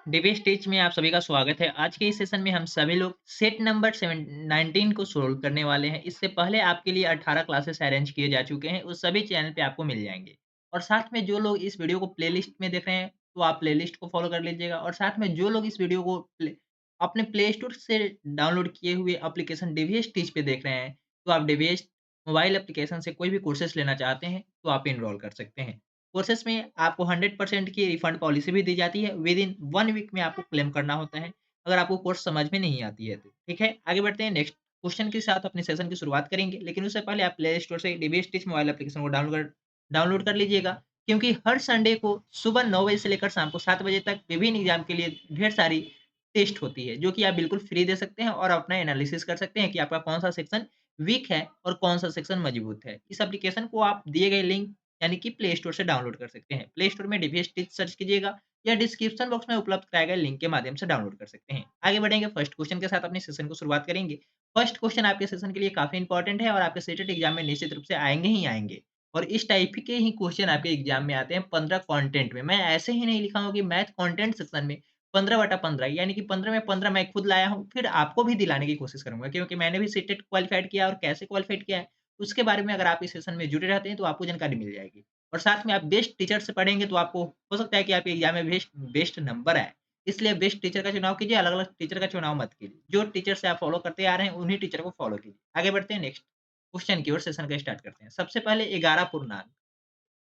Debate test में आप सभी का स्वागत है। आज के इस सेशन में हम सभी लोग सेट नंबर 19 को सोल्व करने वाले हैं। इससे पहले आपके लिए 18 क्लासेस अरेंज किए जा चुके हैं, उस सभी चैनल पे आपको मिल जाएँगे। और साथ में जो लोग इस वीडियो को प्लेलिस्ट में देख रहे हैं, तो आप प्लेलिस्ट को फॉलो कर लीजिएगा और साथ में जो लोग इस वीडियो को अपने प्ले स्टोर से डाउनलोड किए हुए एप्लीकेशन डीवीएस टीच पे देख रहे हैं, तो आप डीवीएस मोबाइल एप्लीकेशन से कोई भी कोर्सेज़ लेना चाहते हैं, तो आप एनरोल कर सकते हैं। कोर्सेज़ में आपको 100% की रिफंड पॉलिसी भी दी जाती है। विदिन 1 वीक में आपको क्लेम करना होता है, अगर आपको कोर्स समझ में नहीं आती है तो। ठीक है? आगे बढ़ते हैं नेक्स्ट क्वेश्चन के साथ अपने सेशन की शुरुआत करेंगे। लेकिन उससे पहले आप प्ले स्टोर से डीबीएस टिच मोबाइल एप्लीकेशन को डाउनलोड कर लीजिएगा, क्योंकि हर संडे को सुबह 9 बजे से लेकर शाम को 7 बजे तक विभिन्न एग्ज़ाम के लिए ढेर सारी टेस्ट होती है, जो कि आप बिल्कुल फ्री दे सकते हैं और अपना एनालिसिस कर सकते हैं कि आपका कौन-सा सेक्शन वीक है और कौन-सा सेक्शन मजबूत है। इस एप्लीकेशन को आप दिए गए लिंक यानी कि प्ले स्टोर से डाउनलोड कर सकते हैं। प्ले स्टोर में डीवीएस टिच सर्च कीजिएगा या डिस्क्रिप्शन बॉक्स में उपलब्ध कराए गए लिंक के माध्यम से डाउनलोड कर सकते हैं। आगे बढ़ेंगे फर्स्ट क्वेश्चन के साथ अपने सेशन को शुरुआत करेंगे। फर्स्ट क्वेश्चन आपके सेशन के लिए काफ़ी इंपॉर्टेंट है और आपके सेटेड एग्जाम में निश्चित रूप से आएँगे ही आएँगे। और इस टाइप के ही क्वेश्चन आपके एग्जाम में आते हैं 15 कंटेंट में। मैं ऐसे ही नहीं लिखा हूँ कि मैथ कंटेंट सेक्शन में 15/15 यानी कि 15 में 15 मैं खुद लाया हूँ, फिर आपको भी दिलाने की कोशिश करूँगा, क्योंकि मैंने भी सीटेट क्वालिफाइड किया और कैसे क्वालिफाइड किया है, उसके बारे में अगर आप इस सेशन में जुड़े रहते हैं तो आपको जानकारी मिल जाएगी। और साथ में आप बेस्ट टीचर से पढ़ेंगे तो आपको हो सकता है कि आपके एग्जाम में बेस्ट बेस्ट नंबर आए। इसलिए बेस्ट टीचर का चुनाव कीजिए, अलग-अलग टीचर का चुनाव मत कीजिए। जो टीचर से आप फॉलो करते आ रहे हैं, उन्हीं टीचर को फॉलो कीजिए। आगे बढ़ते हैं नेक्स्ट क्वेश्चन की ओर, सेशन का स्टार्ट करते हैं। सबसे पहले 11 पूर्णांक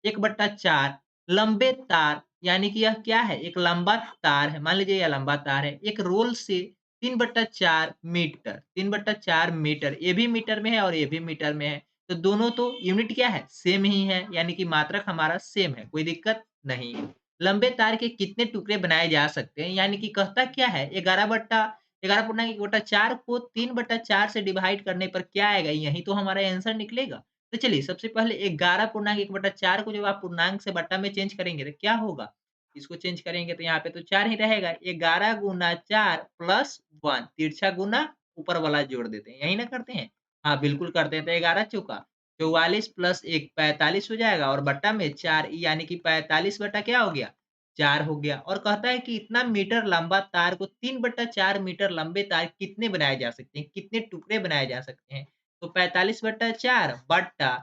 1/4 लंबे तार यानी कि यह क्या है? एक लंबा तार है। मान लीजिए यह लंबा तार है। एक रोल से 3/4 मीटर 3/4 मीटर, ये भी मीटर में है और ये भी मीटर में है। तो दोनों तो यूनिट क्या है? सेम ही है, यानी कि मात्रक हमारा सेम है, कोई दिक्कत नहीं है। लंबे तार के कितने टुकड़े बनाए जा सकते हैं? यानी कि कहता क्या है? 11 पूर्णांक 1/4 को 3/4 से डिवाइड करने पर क्या आएगा? यही तो हमारा आंसर निकलेगा। तो चलिए सबसे पहले 11 पूर्णांक 1/4 को जब आप पूर्णांक से बट्टा में चेंज करेंगे तो क्या होगा? इसको चेंज करेंगे तो यहाँ पे तो 4 ही रहेगा। 11 गुना 4 प्लस 1 तिरछा गुना ऊपर वाला जोड़ देते हैं। यही ना करते हैं? हाँ, बिल्कुल करते हैं। तो 11 चौका 44 प्लस 1 45 हो जाएगा और बट्टा में 4 यानी कि 45 बटा क्या हो गया? 4 हो गया। और कहता है कि इतना मीटर लंबा तार को 3/4 मीटर लंबे तार कितने बनाए जा सकते हैं? कितने टुकड़े बनाए जा सकते हैं? तो 45/4 बट्टा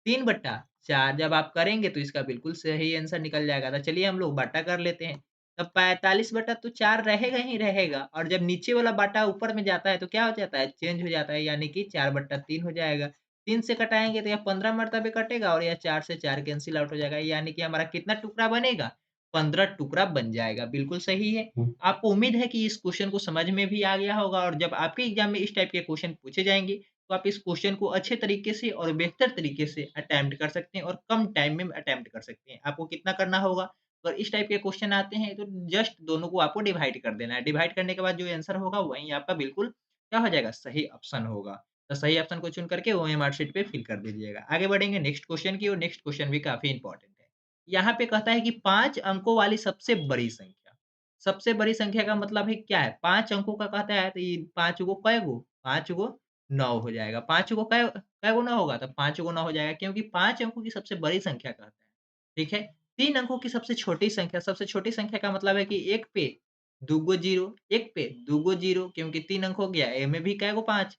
3/4 जब आप करेंगे तो इसका बिल्कुल सही आंसर निकल जाएगा। तो चलिए हम लोग बट्टा कर लेते हैं। तब 45 बटा तो 4 रहेगा ही रहेगा और जब नीचे वाला बाटा ऊपर में जाता है तो क्या हो जाता है? चेंज हो जाता है, यानी कि 4/3 हो जाएगा। 3 से घटाएँगे तो यह 15 मर्तबे कटेगा और यह 4 से 4 कैंसल आउट हो जाएगा। यानी कि हमारा कितना टुकड़ा बनेगा? 15 टुकड़ा बन जाएगा। बिल्कुल सही है। आपको उम्मीद है कि इस क्वेश्चन को समझ में भी आ गया होगा और जब आपके एग्ज़ाम में इस टाइप के क्वेश्चन पूछे जाएँगे तो आप इस क्वेश्चन को अच्छे तरीके से और बेहतर तरीके से अटेम्प्ट कर सकते हैं और कम टाइम में अटेम्प्ट कर सकते हैं। आपको कितना करना होगा? अगर इस टाइप के क्वेश्चन आते हैं तो जस्ट दोनों को आपको डिवाइड कर देना है। डिवाइड करने के बाद जो आंसर होगा वही आपका बिल्कुल क्या हो जाएगा? सही ऑप्शन होगा। तो सही ऑप्शन को चुन करके ओएमआर शीट पे फिल कर दीजिएगा। आगे बढ़ेंगे नेक्स्ट क्वेश्चन की ओर। नेक्स्ट क्वेश्चन भी काफ़ी इंपॉर्टेंट है। यहाँ पे कहता है कि 5 अंकों वाली सबसे बड़ी संख्या। सबसे बड़ी संख्या का मतलब है क्या है? 5 अंकों का कहता है तो ये 5 गो कै गो? 5 गो 9 हो जाएगा। 5 को कै कै गुना होगा? तो 5 गुना हो जाएगा, क्योंकि 5 अंकों की सबसे बड़ी संख्या कहता है। ठीक है? 3 अंकों की सबसे छोटी संख्या का मतलब है कि 1 पे 2 गो 0, 1 पे 2 गो 0, क्योंकि 3 अंक हो गया। ए में भी कै गो 5?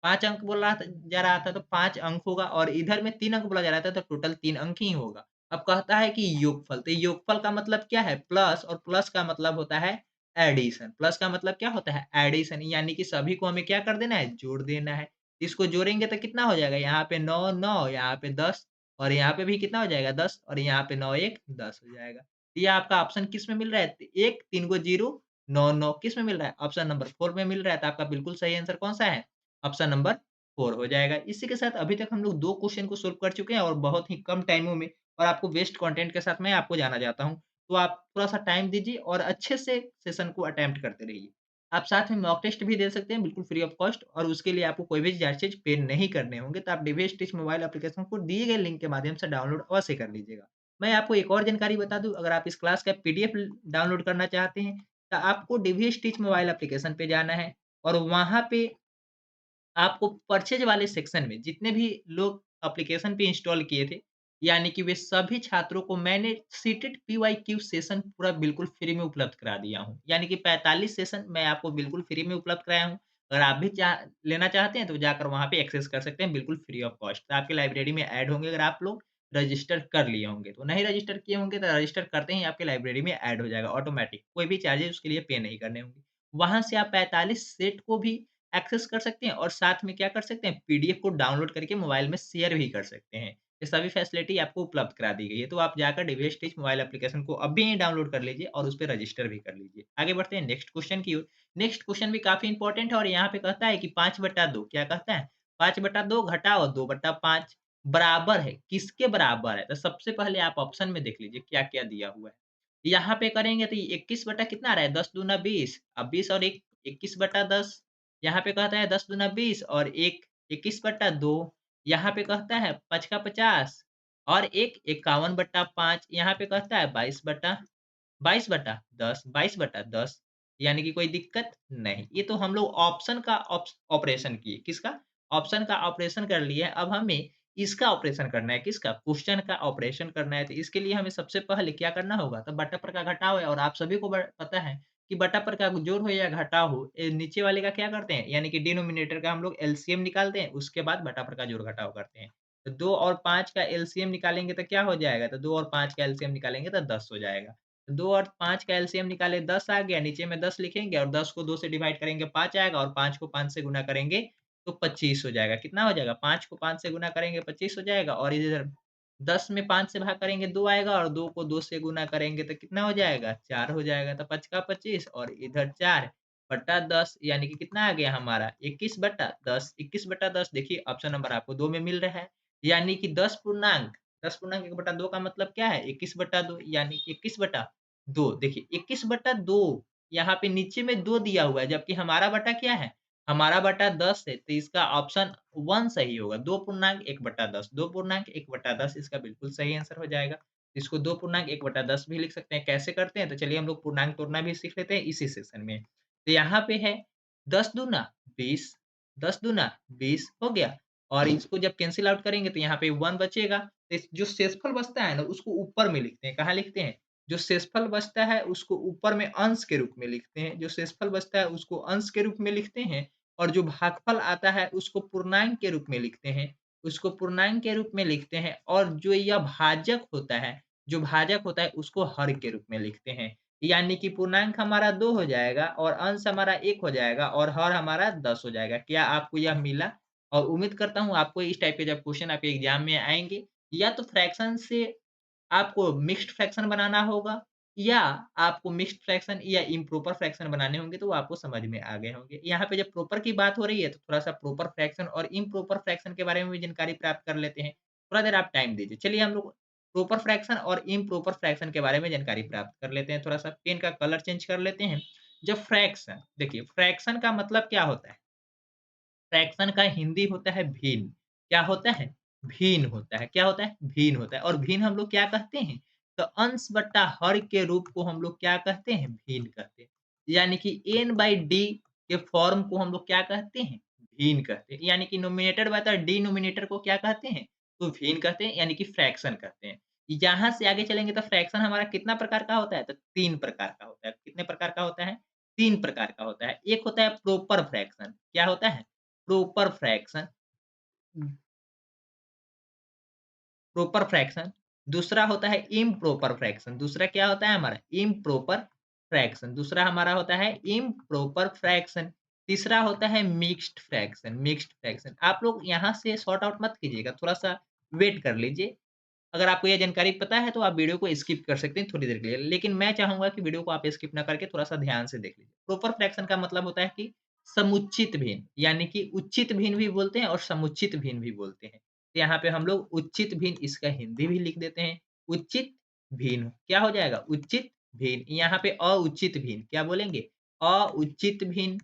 5 अंक बोल रहा था जा रहा था तो 5 अंक होगा और इधर में 3 अंक बोला जा रहा था तो टोटल 3 अंक ही होगा। अब कहता है कि योगफल, तो योगफल का मतलब क्या है? प्लस, और प्लस का मतलब होता है एडिशन। प्लस का मतलब क्या होता है? एडिशन, यानी कि सभी को हमें क्या कर देना है? जोड़ देना है। इसको जोड़ेंगे तो कितना हो जाएगा? यहाँ पे 9, 9 यहाँ पे 10 और यहाँ पे भी कितना हो जाएगा? 10 और यहाँ पे 9 1 10 हो जाएगा। ये आपका ऑप्शन किस में मिल रहा है? 1 3 को 0 9 9 किस में मिल रहा है? ऑप्शन नंबर 4 में मिल रहा है। तो आपका बिल्कुल सही आंसर कौन-सा है? ऑप्शन नंबर 4 हो जाएगा। इसी के साथ अभी तक हम लोग 2 क्वेश्चन को सॉल्व कर चुके हैं और बहुत ही कम टाइमों में, और आपको बेस्ट कंटेंट के साथ मैं आपको जाना चाहता हूँ। तो आप थोड़ा-सा टाइम दीजिए और अच्छे से सेशन को अटेम्प्ट करते रहिए। आप साथ में मॉक टेस्ट भी दे सकते हैं बिल्कुल फ्री ऑफ कॉस्ट, और उसके लिए आपको कोई भी चार्जेज़ पे नहीं करने होंगे। तो आप डिवेस टिच मोबाइल एप्लीकेशन को दिए गए लिंक के माध्यम से डाउनलोड अवश्य कर लीजिएगा। मैं आपको एक और जानकारी बता दूँ, अगर आप इस क्लास का पीडीएफ डाउनलोड करना चाहते हैं, तो आपको डिवेस टिच मोबाइल एप्लीकेशन पे जाना है और वहाँ पे आपको परचेज़ वाले सेक्शन में जितने भी लोग एप्लीकेशन पे इंस्टॉल किए थे, यानी कि वे सभी छात्रों को मैंने सीटेड पीवाईक्यू सेशन पूरा बिल्कुल फ्री में उपलब्ध करा दिया हूँ। यानी कि 45 सेशन मैं आपको बिल्कुल फ्री में उपलब्ध कराया हूँ। अगर आप भी लेना चाहते हैं तो जाकर वहाँ पे एक्सेस कर सकते हैं बिल्कुल फ्री ऑफ कॉस्ट। तो आपकी लाइब्रेरी में ऐड होंगे अगर आप लोग रजिस्टर कर लिए होंगे। तो नहीं रजिस्टर किए होंगे तो रजिस्टर करते ही आपके लाइब्रेरी में ऐड हो जाएगा ऑटोमैटिक। कोई भी चार्जेज़ उसके लिए पे नहीं करने होंगे। वहाँ से आप 45 सेट को भी एक्सेस कर सकते हैं और साथ में क्या कर सकते हैं पीडीएफ को डाउनलोड करके मोबाइल में शेयर भी कर सकते हैं। ये सभी फैसिलिटी आपको उपलब्ध करा दी गई है। तो आप जाकर डीवीएस टीच मोबाइल एप्लीकेशन को अभी ही डाउनलोड कर लीजिए और उस पे रजिस्टर भी कर लीजिए। आगे बढ़ते हैं नेक्स्ट क्वेश्चन की ओर। नेक्स्ट क्वेश्चन भी काफ़ी इंपोर्टेंट है और यहाँ पे कहता है कि 5/2 क्या कहता है? 5/2 घटाओ 2/5 बराबर है, किसके बराबर है? तो सबसे पहले आप ऑप्शन में देख लीजिए क्या-क्या दिया हुआ है। यहाँ पे करेंगे तो 21 बटा कितना आ रहा है? 10 दूना 20 अब 20 और 1 21/10 यहाँ पे कहता है 10 दूना 20 और 1 21/2 यहाँ पे कहता है 5 का 50 और 1 51/5 यहाँ पे कहता है 22/10 22/10 यानी कि कोई दिक्कत नहीं। ये तो हम लोग ऑप्शन का ऑपरेशन किए। किसका? ऑप्शन का ऑपरेशन कर लिए। अब हमें इसका ऑपरेशन करना है। किसका? क्वेश्चन का ऑपरेशन करना है। तो इसके लिए हमें सबसे पहले क्या करना होगा? तो बटा पर का घटाव है और आप सभी को पता है कि बटा पर का जोड़ हो या घटाव हो, नीचे वाले का क्या करते हैं? यानी कि डिनोमिनेटर का हम लोग एलसीएम निकालते हैं, उसके बाद बटा पर का जोड़ घटाव करते हैं। तो 2 और 5 का एलसीएम निकालेंगे तो क्या हो जाएगा? तो 2 और 5 का एलसीएम निकालेंगे तो 10 हो जाएगा। 2 और 5 का एलसीएम निकाले 10 आ गया, नीचे में 10 लिखेंगे और 10 को 2 से डिवाइड करेंगे 5 आएगा और 5 को 5 से गुणा करेंगे तो 25 हो जाएगा। कितना हो जाएगा? 5 को 5 से गुणा करेंगे 25 हो जाएगा और इधर 10 में 5 से भाग करेंगे 2 आएगा और 2 को 2 से गुणा करेंगे तो कितना हो जाएगा? 4 हो जाएगा। तो 5 का 25 और इधर 4 बटा 10 यानी कि कितना आ गया हमारा 21/10 21/10 देखिए ऑप्शन नंबर आपको 2 में मिल रहा है। यानी कि 10 पूर्णांक 1/2 का मतलब क्या है? 21/2 यानी 21/2 देखिए 21/2 यहाँ पे नीचे में 2 दिया हुआ है जबकि हमारा बटा क्या है? हमारा बटा 10 है तो इसका ऑप्शन 1 सही होगा। 2 पूर्णांक 1/10 2 पूर्णांक 1/10 इसका बिल्कुल सही आंसर हो जाएगा। इसको 2 पूर्णांक 1/10 भी लिख सकते हैं। कैसे करते हैं? तो चलिए हम लोग पूर्णांक तोड़ना भी सीख लेते हैं इसी सेशन में। तो यहाँ पे है 10 दूना 20 10 दूना 20 हो गया और इसको जब कैंसल आउट करेंगे तो यहाँ पे 1 बचेगा। तो जो शेषफल बचता है ना उसको ऊपर में लिखते हैं। कहाँ लिखते हैं? जो शेषफल बचता है उसको ऊपर में अंश के रूप में लिखते हैं। जो शेषफल बचता है उसको अंश के रूप में लिखते हैं और जो भागफल आता है उसको पूर्णांक के रूप में लिखते हैं। उसको पूर्णांक के रूप में लिखते हैं और जो यह भाजक होता है, जो भाजक होता है उसको हर के रूप में लिखते हैं। यानी कि पूर्णांक हमारा 2 हो जाएगा और अंश हमारा 1 हो जाएगा और हर हमारा 10 हो जाएगा। क्या आपको यह मिला? और उम्मीद करता हूँ आपको इस टाइप के जब क्वेश्चन आपके एग्ज़ाम में आएँगे या तो फ्रैक्शन से आपको मिक्स्ड फ्रैक्शन बनाना होगा या आपको मिक्स्ड फ्रैक्शन या इम्प्रॉपर फ्रैक्शन बनाने होंगे तो वो आपको समझ में आ गए होंगे। यहाँ पे जब प्रॉपर की बात हो रही है तो थोड़ा-सा प्रॉपर फ्रैक्शन और इम्प्रॉपर फ्रैक्शन के बारे में भी जानकारी प्राप्त कर लेते हैं। थोड़ा देर आप टाइम दीजिए। चलिए हम लोग प्रॉपर फ्रैक्शन और इम्प्रॉपर फ्रैक्शन के बारे में जानकारी प्राप्त कर लेते हैं। थोड़ा-सा पेन का कलर चेंज कर लेते हैं। जब फ्रैक्शन देखिए फ्रैक्शन का मतलब क्या होता है? फ्रैक्शन का हिंदी होता है भिन्न। क्या होता है? भिन्न होता है। क्या होता है? भिन्न होता है और भिन्न हम लोग क्या कहते हैं? तो अंश बट्टा हर के रूप को हम लोग क्या कहते हैं? भिन्न कहते हैं। यानी कि n/d के फॉर्म को हम लोग क्या कहते हैं? भिन्न कहते हैं। यानी कि न्यूमरेटर बटा डिनोमिनेटर को क्या कहते हैं? तो भिन्न कहते हैं यानी कि फ्रैक्शन कहते हैं। यहाँ से आगे चलेंगे तो फ्रैक्शन हमारा कितना प्रकार का होता है? तो 3 प्रकार का होता है। कितने प्रकार का होता है? 3 प्रकार का होता है। एक होता है प्रॉपर फ्रैक्शन। क्या होता है? प्रॉपर फ्रैक्शन प्रॉपर फ्रैक्शन, दूसरा होता है इम्प्रॉपर फ्रैक्शन, दूसरा क्या होता है हमारा इम्प्रॉपर फ्रैक्शन, दूसरा हमारा होता है इम्प्रॉपर फ्रैक्शन, तीसरा होता है मिक्स्ड फ्रैक्शन। आप लोग यहाँ से सॉर्ट आउट मत कीजिएगा, थोड़ा-सा वेट कर लीजिए। अगर आपको ये जानकारी पता है तो आप वीडियो को स्किप कर सकते हैं थोड़ी देर के लिए। लेकिन मैं चाहूँगा कि वीडियो को आप स्किप ना करके थोड़ा-सा ध्यान से देख लीजिए। प्रॉपर फ्रैक्शन का मतलब होता है कि समुचित भिन्न, यानी कि उचित भिन्न भी बोलते हैं और समुचित भिन्न भी बोलते हैं। तो यहाँ पे हम लोग उचित भिन्न इसका हिंदी भी लिख देते हैं। उचित भिन्न क्या हो जाएगा? उचित भिन्न। यहाँ पे अउचित भिन्न क्या बोलेंगे? अउचित भिन्न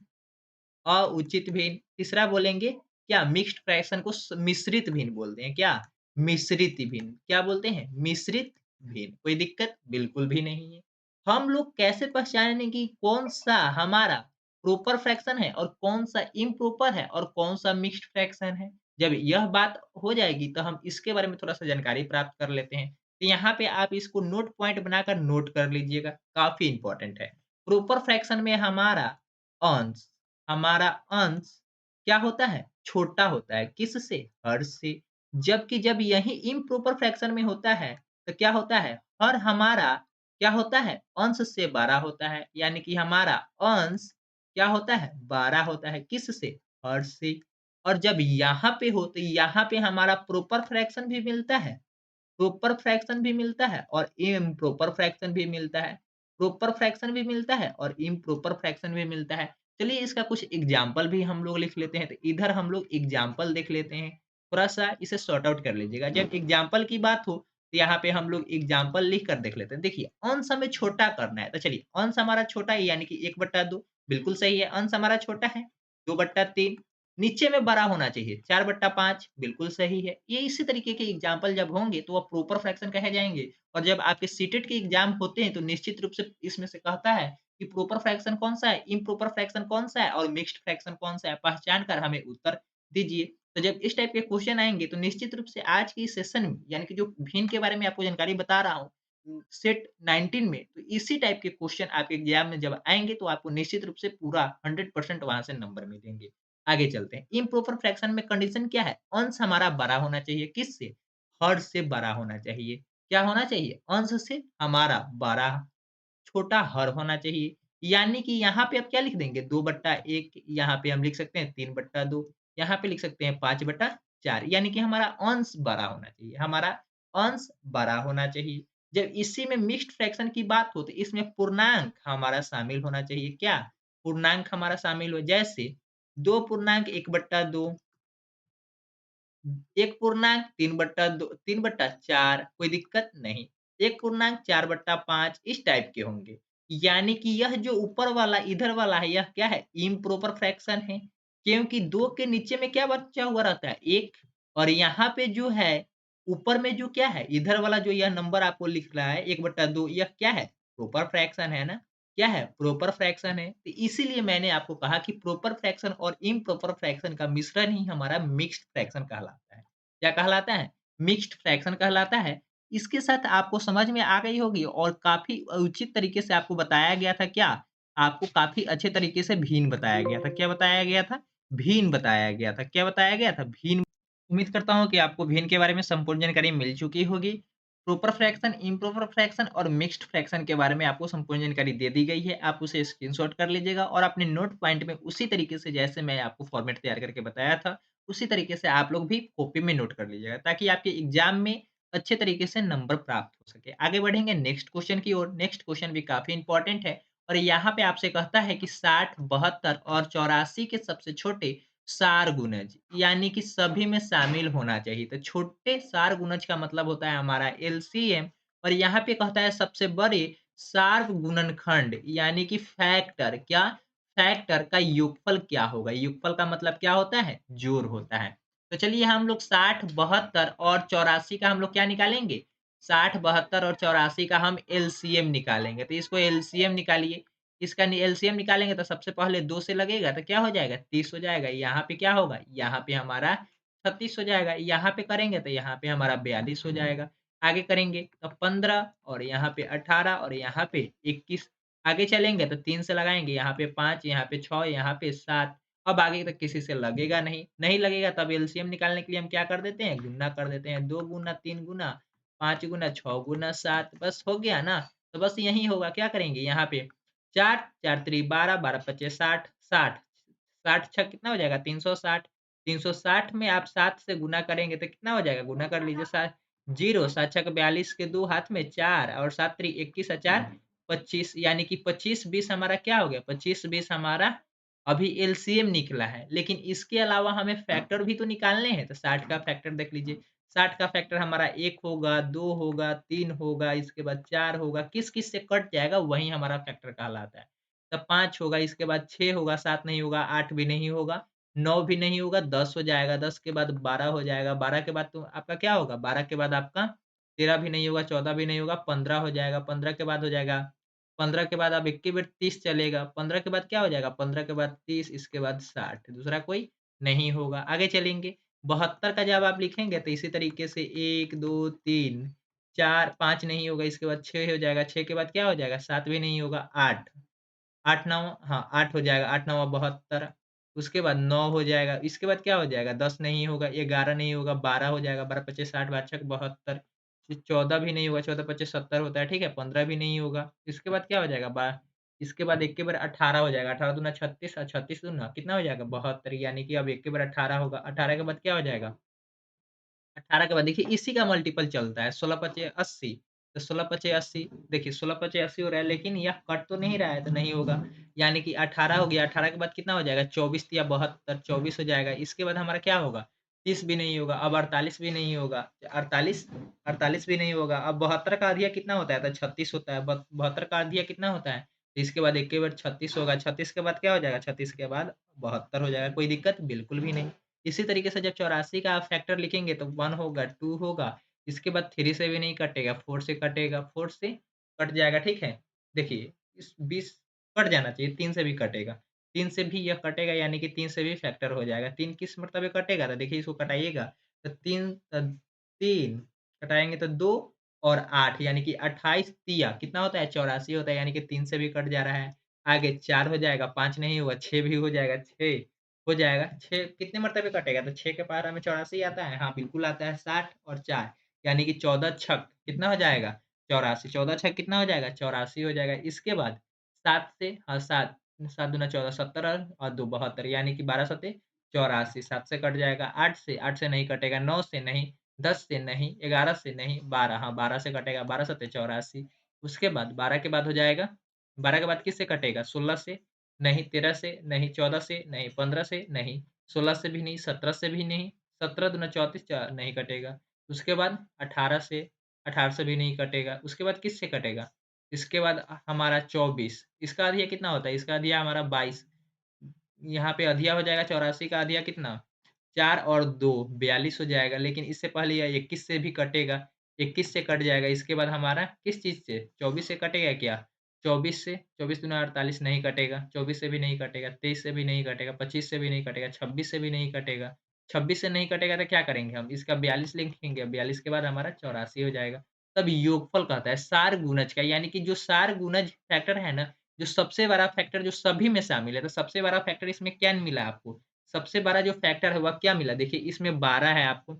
अउचित भिन्न। तीसरा बोलेंगे क्या मिक्स्ड फ्रैक्शन को मिश्रित भिन्न बोलते हैं क्या? मिश्रित भिन्न। क्या बोलते हैं? मिश्रित भिन्न। कोई दिक्कत? बिल्कुल भी नहीं है। हम लोग कैसे पहचानेंगे कि कौन-सा हमारा प्रॉपर फ्रैक्शन है और कौन-सा इम्प्रॉपर है और कौन-सा मिक्स्ड फ्रैक्शन है? जब यह बात हो जाएगी तो हम इसके बारे में थोड़ा-सा जानकारी प्राप्त कर लेते हैं। तो यहाँ पे आप इसको नोट पॉइंट बनाकर नोट कर लीजिएगा, काफ़ी इम्पोर्टेंट है। प्रॉपर फ्रैक्शन में अंश हमारा अंश क्या होता है? छोटा होता है, किससे? हर से। जबकि जब यही इम्प्रॉपर फ्रैक्शन में होता है, तो क्या होता है? हर हमारा क्या होता है? अंश से बड़ा होता है, यानी कि हमारा अंश क्या होता है? 12 होता है, किससे? हर से। और जब यहाँ पे हो, तो यहाँ पे हमारा प्रॉपर फ्रैक्शन भी मिलता है। प्रॉपर फ्रैक्शन भी मिलता है और इम्प्रॉपर फ्रैक्शन भी मिलता है। प्रॉपर फ्रैक्शन भी मिलता है और इम्प्रॉपर फ्रैक्शन भी मिलता है। चलिए इसका कुछ एग्ज़ाम्पल भी हम लोग लिख लेते हैं। तो इधर हम लोग एग्ज़ाम्पल देख लेते हैं। थोड़ा-सा इसे सॉर्ट आउट कर लीजिएगा। जब एग्ज़ाम्पल की बात हो, तो यहाँ पे हम लोग एग्ज़ाम्पल लिख कर देख लेते हैं। देखिए, अंश हमें छोटा करना है। तो चलिए, अंश हमारा छोटा है यानी कि 1/2 बिल्कुल सही है। अंश हमारा छोटा है, 2/3 नीचे में बड़ा होना चाहिए 4/5 बिल्कुल सही है। ये इसी तरीके के एग्ज़ाम्पल जब होंगे तो वो प्रॉपर फ्रैक्शन कहे जाएँगे और जब आपके सीटेट के एग्ज़ाम होते हैं तो निश्चित रूप से इसमें से कहता है कि प्रॉपर फ्रैक्शन कौन-सा है, इम्प्रॉपर फ्रैक्शन कौन-सा है और मिक्स्ड फ्रैक्शन कौन-सा है, पहचान कर हमें उत्तर दीजिए। तो जब इस टाइप के क्वेश्चन आएँगे तो निश्चित रूप से आज के इस सेशन में यानी कि जो भिन्न के बारे में आपको जानकारी बता रहा हूँ सेट 19 में तो इसी टाइप के क्वेश्चन आपके एग्ज़ाम में जब आएँगे तो आपको निश्चित रूप से पूरा 100% वहाँ से नंबर मिलेंगे। आगे चलते हैं। इम्प्रॉपर फ्रैक्शन में कंडीशन क्या है? अंश हमारा बड़ा होना चाहिए, किससे? हर से बड़ा होना चाहिए। क्या होना चाहिए? अंश से हमारा बड़ा, छोटा हर होना चाहिए। यानी कि यहाँ पे आप क्या लिख देंगे? 2/1 यहाँ पे हम लिख सकते हैं 3/2 यहाँ पे लिख सकते हैं 5/4 यानी कि हमारा अंश बड़ा होना चाहिए। हमारा अंश बड़ा होना चाहिए। जब इसी में मिक्स्ड फ्रैक्शन की बात हो, तो इसमें पूर्णांक हमारा शामिल होना चाहिए। क्या? पूर्णांक हमारा शामिल हो जैसे 2 पूर्णांक 1/2 1 पूर्णांक 3/2 3/4 कोई दिक्कत नहीं। 1 पूर्णांक 4/5 इस टाइप के होंगे। यानी कि यह जो ऊपर वाला इधर वाला है यह क्या है? इम्प्रॉपर फ्रैक्शन है। क्योंकि 2 के नीचे में क्या बचा हुआ रहता है? 1 और यहाँ पे जो है ऊपर में जो क्या है? इधर वाला जो यह नंबर आपको लिख रहा है 1/2 यह क्या है? प्रॉपर फ्रैक्शन है ना? क्या है? प्रॉपर फ्रैक्शन है। तो इसीलिए मैंने आपको कहा कि प्रॉपर फ्रैक्शन और इम्प्रॉपर फ्रैक्शन का मिश्रण ही हमारा मिक्स्ड फ्रैक्शन कहलाता है। क्या कहलाता है? मिक्स्ड फ्रैक्शन कहलाता है। इसके साथ आपको समझ में आ गई होगी और काफ़ी उचित तरीके से आपको बताया गया था क्या? आपको काफ़ी अच्छे तरीके से भिन्न बताया गया था। क्या बताया गया था? भिन्न बताया गया था। क्या बताया गया था? भिन्न उम्मीद करता हूँ कि आपको भिन्न के बारे में संपूर्ण जानकारी मिल चुकी होगी। प्रॉपर फ्रैक्शन, इम्प्रॉपर फ्रैक्शन और मिक्स्ड फ्रैक्शन के बारे में आपको संपूर्ण जानकारी दे दी गई है। आप उसे स्क्रीनशॉट कर लीजिएगा और अपने नोट पॉइंट में उसी तरीके से जैसे मैं आपको फॉर्मेट तैयार करके बताया था, उसी तरीके से आप लोग भी कॉपी में नोट कर लीजिएगा ताकि आपके एग्ज़ाम में अच्छे तरीके से नंबर प्राप्त हो सके। आगे बढ़ेंगे नेक्स्ट क्वेश्चन की ओर। नेक्स्ट क्वेश्चन भी काफ़ी इम्पोर्टेंट है और यहाँ पे आपसे कहता है कि 60, 72 और 84 के सबसे छोटे सार गुणज यानी कि सभी में शामिल होना चाहिए। तो छोटे सार गुणज का मतलब होता है हमारा एलसीएम और यहाँ पे कहता है सबसे बड़े सार गुणनखंड यानी कि फैक्टर क्या? फैक्टर का योगफल क्या होगा? योगफल का मतलब क्या होता है? जोड़ होता है। तो चलिए हम लोग 60, 72 और 84 का हम लोग क्या निकालेंगे? 60, 72 और 84 का हम एलसीएम निकालेंगे। तो इसको एलसीएम निकालिए। इसका एलसीएम निकालेंगे तो सबसे पहले 2 से लगेगा तो क्या हो जाएगा? 30 हो जाएगा। यहाँ पे क्या होगा? यहाँ पे हमारा 36 हो जाएगा। यहाँ पे करेंगे तो यहाँ पे हमारा 42 हो जाएगा। आगे करेंगे तो 15 और यहाँ पे 18 और यहाँ पे 21 आगे चलेंगे तो 3 से लगाएँगे, यहाँ पे 5, यहाँ पे 6, यहाँ पे 7 अब आगे तक किसी से लगेगा नहीं, नहीं लगेगा तब एलसीएम निकालने के लिए हम क्या कर देते हैं? गुणा कर देते हैं। 2 गुना, 3 गुना, 5 गुना, 6 गुना 7 बस हो गया ना? तो बस यही होगा, क्या करेंगे यहाँ पे 4, 4 त्रिक 12, 12 पचे 60, 60 60 छः कितना हो जाएगा? 360 360 में आप 7 से गुना करेंगे तो कितना हो जाएगा? गुना कर लीजिए 7 0 7 छक 42 के 2 हाथ में 4 और 7 त्रिक 21 और 4 25 यानी कि 25-20 हमारा क्या हो गया? 25-20 हमारा अभी एलसीएम निकला है। लेकिन इसके अलावा हमें फैक्टर भी तो निकालने हैं। तो 60 का फैक्टर देख लीजिए। 60 का फैक्टर हमारा 1 होगा, 2 होगा, 3 होगा, इसके बाद 4 होगा। किस-किस से कट जाएगा वही हमारा फैक्टर कहलाता है। तब 5 होगा, इसके बाद 6 होगा, 7 नहीं होगा, 8 भी नहीं होगा, 9 भी नहीं होगा, 10 हो जाएगा, 10 के बाद 12 हो जाएगा, 12 के बाद तो आपका क्या होगा? 12 के बाद आपका 13 भी नहीं होगा, 14 भी नहीं होगा, 15 हो जाएगा, 15 के बाद हो जाएगा 15 के बाद अब इक्की बेर 30 चलेगा, 15 के बाद क्या हो जाएगा? 15 के बाद 30 इसके बाद 60 दूसरा कोई नहीं होगा। आगे चलेंगे, 72 का जब आप लिखेंगे तो इसी तरीके से 1, 2, 3, 4, 5 नहीं होगा, इसके बाद 6 हो जाएगा, 6 के बाद क्या हो जाएगा? 7 भी नहीं होगा, 8, 8 9 हाँ, 8 हो जाएगा, 8 9 72, उसके बाद 9 हो जाएगा, इसके बाद क्या हो जाएगा? 10 नहीं होगा, 11 नहीं होगा, 12 हो जाएगा, 12 पच्चीस 60, 12 छक 72, फिर 14 भी नहीं होगा, 14 पच्चीस 70 होता है, ठीक है? 15 भी नहीं होगा, इसके बाद क्या हो जाएगा? इसके बाद एक के बार 18 हो जाएगा, 18 दूना 36 और 36 दूना कितना हो जाएगा? 72, यानी कि अब एक के बार 18 होगा, 18 के बाद क्या हो जाएगा? 18 के बाद देखिए इसी का मल्टीपल चलता है, 16 पचे 80, तो 16 पचे 80, देखिए 16 पचे 80 हो रहा है, लेकिन यह कट तो नहीं रहा है, तो नहीं होगा। यानी कि 18 हो गया, 18 के बाद कितना हो जाएगा? 24 या 72, 24 हो जाएगा। इसके बाद हमारा क्या होगा? 30 भी नहीं होगा, अब 48 भी नहीं होगा, 48, 48 भी नहीं होगा। अब 72 का आधिया कितना होता है? तो 36 होता है। 72 का आधिया कितना होता है? तो इसके बाद एक के बाद 36 होगा, 36 के बाद क्या हो जाएगा? 36 के बाद 72 हो जाएगा। कोई दिक्कत? बिल्कुल भी नहीं। इसी तरीके से जब 84 का आप फैक्टर लिखेंगे तो 1 होगा, 2 होगा, इसके बाद 3 से भी नहीं कटेगा, 4 से कटेगा, 4 से कट जाएगा, ठीक है? देखिए, इस 20 कट जाना चाहिए, 3 से भी कटेगा, 3 से भी यह कटेगा, यानी कि 3 से भी फैक्टर हो जाएगा। 3 किस मर्तबे कटेगा? तो देखिए इसको कटाइएगा, तो 3 कटाएँगे तो 2 और 8, यानी कि 28 तिया कितना होता है? 84 होता है, यानी कि 3 से भी कट जा रहा है। आगे 4 हो जाएगा, 5 नहीं होगा, 6 भी हो जाएगा, 6 हो जाएगा। 6 कितने मर्तबे कटेगा? तो 6 के पहाड़ा में 84 आता है? हाँ, बिल्कुल आता है। 60 और 4 यानी कि 14 छक कितना हो जाएगा? 84, 14 छक कितना हो जाएगा? 84 हो जाएगा। इसके बाद 7 से हाँ, 7, 7 दूना 14, 70 और 2 72, यानी कि 12 सत्ते 84, 7 से कट जाएगा। 8 से नहीं कटेगा, 9 से नहीं, 10 से नहीं, 11 से नहीं, 12, हाँ, 12 से कटेगा, 12 सत्ते 84। उसके बाद 12 के बाद हो जाएगा, 12 के बाद किससे कटेगा? 16 से नहीं, 13 से नहीं, 14 से नहीं, 15 से नहीं, 16 से भी नहीं, 17 से भी नहीं, 17 दूना 34 नहीं कटेगा। उसके बाद 18 से भी नहीं कटेगा। उसके बाद किससे कटेगा? इसके बाद हमारा 24, इसका अधिया कितना होता है? इसका अधिया हमारा 22, यहाँ पे अधिया हो जाएगा 84 का अधिया कितना? 4 और 2 42 हो जाएगा, लेकिन इससे पहले यह 21 से भी कटेगा, 21 से कट जाएगा। इसके बाद हमारा किस चीज़ से? 24 से कटेगा क्या? 24 से, 24 दूना 48 नहीं कटेगा, 24 से भी नहीं कटेगा, 23 से भी नहीं कटेगा, 25 से भी नहीं कटेगा, 26 से भी नहीं कटेगा। 26 से नहीं कटेगा तो क्या करेंगे हम? इसका 42 लिखेंगे, 42 के बाद हमारा 84 हो जाएगा। तब योगफल कहता है सार गुणज का, यानी कि जो सार गुणज फैक्टर है ना, जो सबसे बड़ा फैक्टर जो सभी में शामिल है, तो सबसे बड़ा फैक्टर इसमें क्या मिला आपको? सबसे बड़ा जो फैक्टर है वह क्या मिला? देखिए इसमें 12 है आपको,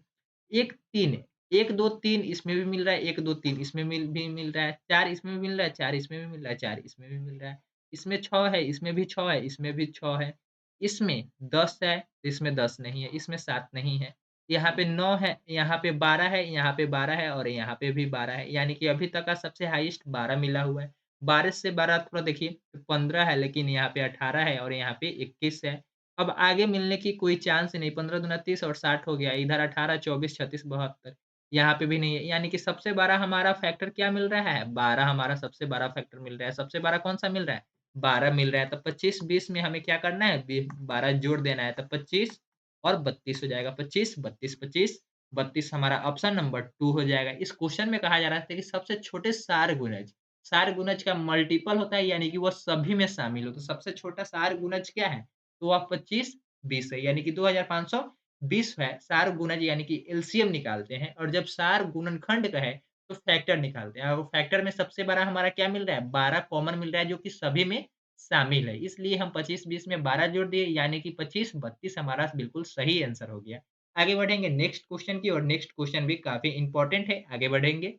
1 3 1 2 3 इसमें भी मिल रहा है, 1 2 3 इसमें मिल रहा है, 4 इसमें भी मिल रहा है, 4 इसमें भी मिल रहा है, 4 इसमें भी मिल रहा है। इसमें 6 है, इसमें भी 6 है, इसमें भी 6 है। इसमें 10 है, इसमें 10 नहीं है, इसमें 7 नहीं है। यहाँ पे 9 है, यहाँ पे 12 है, यहाँ पे 12 है और यहाँ पे भी 12 है, यानी कि अभी तक का सबसे हाईएस्ट 12 मिला हुआ है। 12 से 12 थोड़ा देखिए 15 है, लेकिन यहाँ पे 18 है और यहाँ पे 21 है। अब आगे मिलने की कोई चांस ही नहीं, 15 दूना 30 और 60 हो गया, इधर 18, 24, 36, 72 यहाँ पे भी नहीं है, यानी कि सबसे बड़ा हमारा फैक्टर क्या मिल रहा है? 12 हमारा सबसे बड़ा फैक्टर मिल रहा है। सबसे बड़ा कौन-सा मिल रहा है? 12 मिल रहा है, तो 25, 20 में हमें क्या करना है? 12 जोड़ देना है, तो 25 और 32 हो जाएगा। 25, 32, 25, 32 हमारा ऑप्शन नंबर 2 हो जाएगा। इस क्वेश्चन में कहा जा रहा था कि सबसे छोटे सार गुणज, सार गुणज का मल्टीपल होता है, यानी कि वो सभी में शामिल हो, तो सबसे छोटा सार गुणज क्या है? तो वह 25, 20 है, यानी कि 2520 है। सार गुणज यानी कि एलसीएम निकालते हैं, और जब सार गुणनखंड का है तो फैक्टर निकालते हैं, और फैक्टर में सबसे बड़ा हमारा क्या मिल रहा है? 12 कॉमन मिल रहा है, जो कि सभी में शामिल है। इसलिए हम 25-20 में 12 जोड़ दिए, यानी कि 25-32 हमारा बिल्कुल सही आंसर हो गया। आगे बढ़ेंगे नेक्स्ट क्वेश्चन की ओर। नेक्स्ट क्वेश्चन भी काफ़ी इम्पोर्टेंट है, आगे बढ़ेंगे।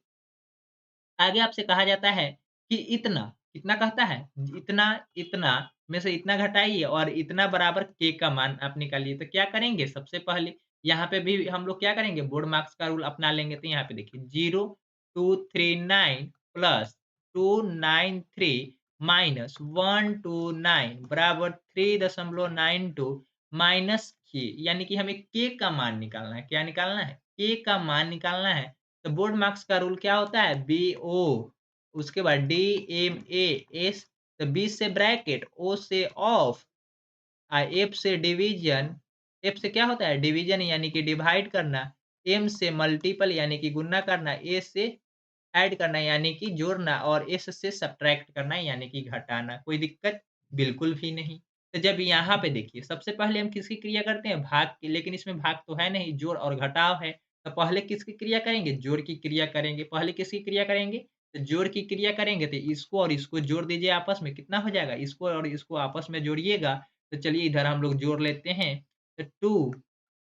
आगे आपसे कहा जाता है कि इतना, कितना कहता है? इतना, इतना में से इतना घटाइए और इतना बराबर k का मान आप निकालिए। तो क्या करेंगे? सबसे पहले यहाँ पे भी हम लोग क्या करेंगे? बोर्ड मार्क्स का रूल अपना लेंगे। तो यहाँ पे देखिए 0239 प्लस 293 माइनस 129 बराबर 3.92 माइनस k, यानी कि हमें k का मान निकालना है। क्या निकालना है? k का मान निकालना है। तो बोर्ड मार्क्स का रूल क्या होता है? बीओ, उसके बाद डीएमएएस, तो बी से ब्रैकेट, ओ से ऑफ, एफ से डिवीजन, एफ से क्या होता है? डिवीजन यानी कि डिवाइड करना, एम से मल्टीपल यानी कि गुणा करना, ए से ऐड करना यानी कि जोड़ना, और एस से सब्ट्रैक्ट करना यानी कि घटाना। कोई दिक्कत? बिल्कुल भी नहीं। तो जब यहाँ पे देखिए, सबसे पहले हम किसकी क्रिया करते हैं? भाग की, लेकिन इसमें भाग तो है नहीं, जोड़ और घटाव है। तो पहले किसकी क्रिया करेंगे? जोड़ की क्रिया करेंगे। पहले किसकी क्रिया करेंगे? तो जोड़ की क्रिया करेंगे, तो इसको और इसको जोड़ दीजिए आपस में, कितना हो जाएगा? इसको और इसको आपस में जोड़िएगा, तो चलिए इधर हम लोग जोड़ लेते हैं। तो 2,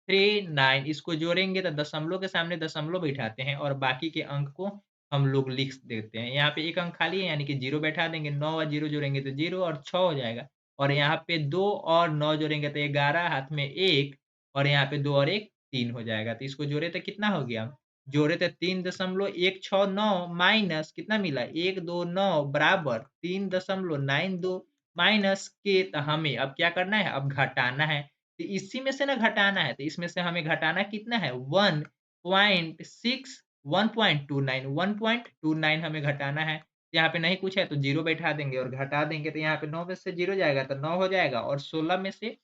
3, 9 इसको जोड़ेंगे तो दशमलव के सामने दशमलव बैठाते हैं और बाकी के अंक को हम लोग लिख देते हैं। यहाँ पे 1 अंक खाली है यानी कि 0 बैठा देंगे, 9 और 0 जोड़ेंगे तो 0 और 6 हो जाएगा। और यहाँ पे 2 और 9 जोड़ेंगे तो 11, हाथ में 1 और यहाँ पे 2 और 1 3 हो जाएगा। तो इसको जोड़े तो कितना हो गया? जोड़े तो 3.169 माइनस कितना मिला? 129 बराबर 3.92 माइनस के, तो हमें अब क्या करना है? अब घटाना है। तो इसी में से ना घटाना है, तो इसमें से हमें घटाना कितना है? 1.6 1.29 1.29 हमें घटाना है। यहाँ पे नहीं कुछ है तो 0 बैठा देंगे और घटा देंगे, तो यहाँ पे 9 में से 0 जाएगा तो 9 हो जाएगा और 16 में से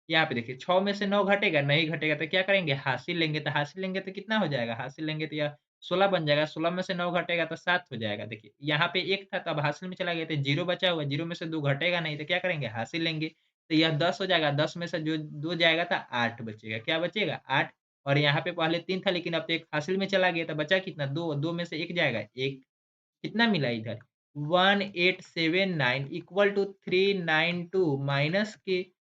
यहाँ पे देखिए 6 में से 9 घटेगा, नहीं घटेगा तो क्या करेंगे? हासिल लेंगे, तो हासिल लेंगे तो कितना हो जाएगा? हासिल लेंगे तो यह 16 बन जाएगा, 16 में से 9 घटेगा तो 7 हो जाएगा। देखिए यहाँ पे 1 था, तो अब हासिल में चला गया तो 0 बचा हुआ, 0 में से 2 घटेगा नहीं तो क्या करेंगे? हासिल लेंगे। तो यह 10 हो जाएगा, 10 में से जो 2 जाएगा तो 8 बचेगा। क्या बचेगा? 8। और यहाँ पे पहले 3 था लेकिन अब तो 1 हासिल में चला गया, तो बचा कितना? 2, 2 में से 1 जाएगा 1। कितना मिला इधर? 1879 इक्वल टू 392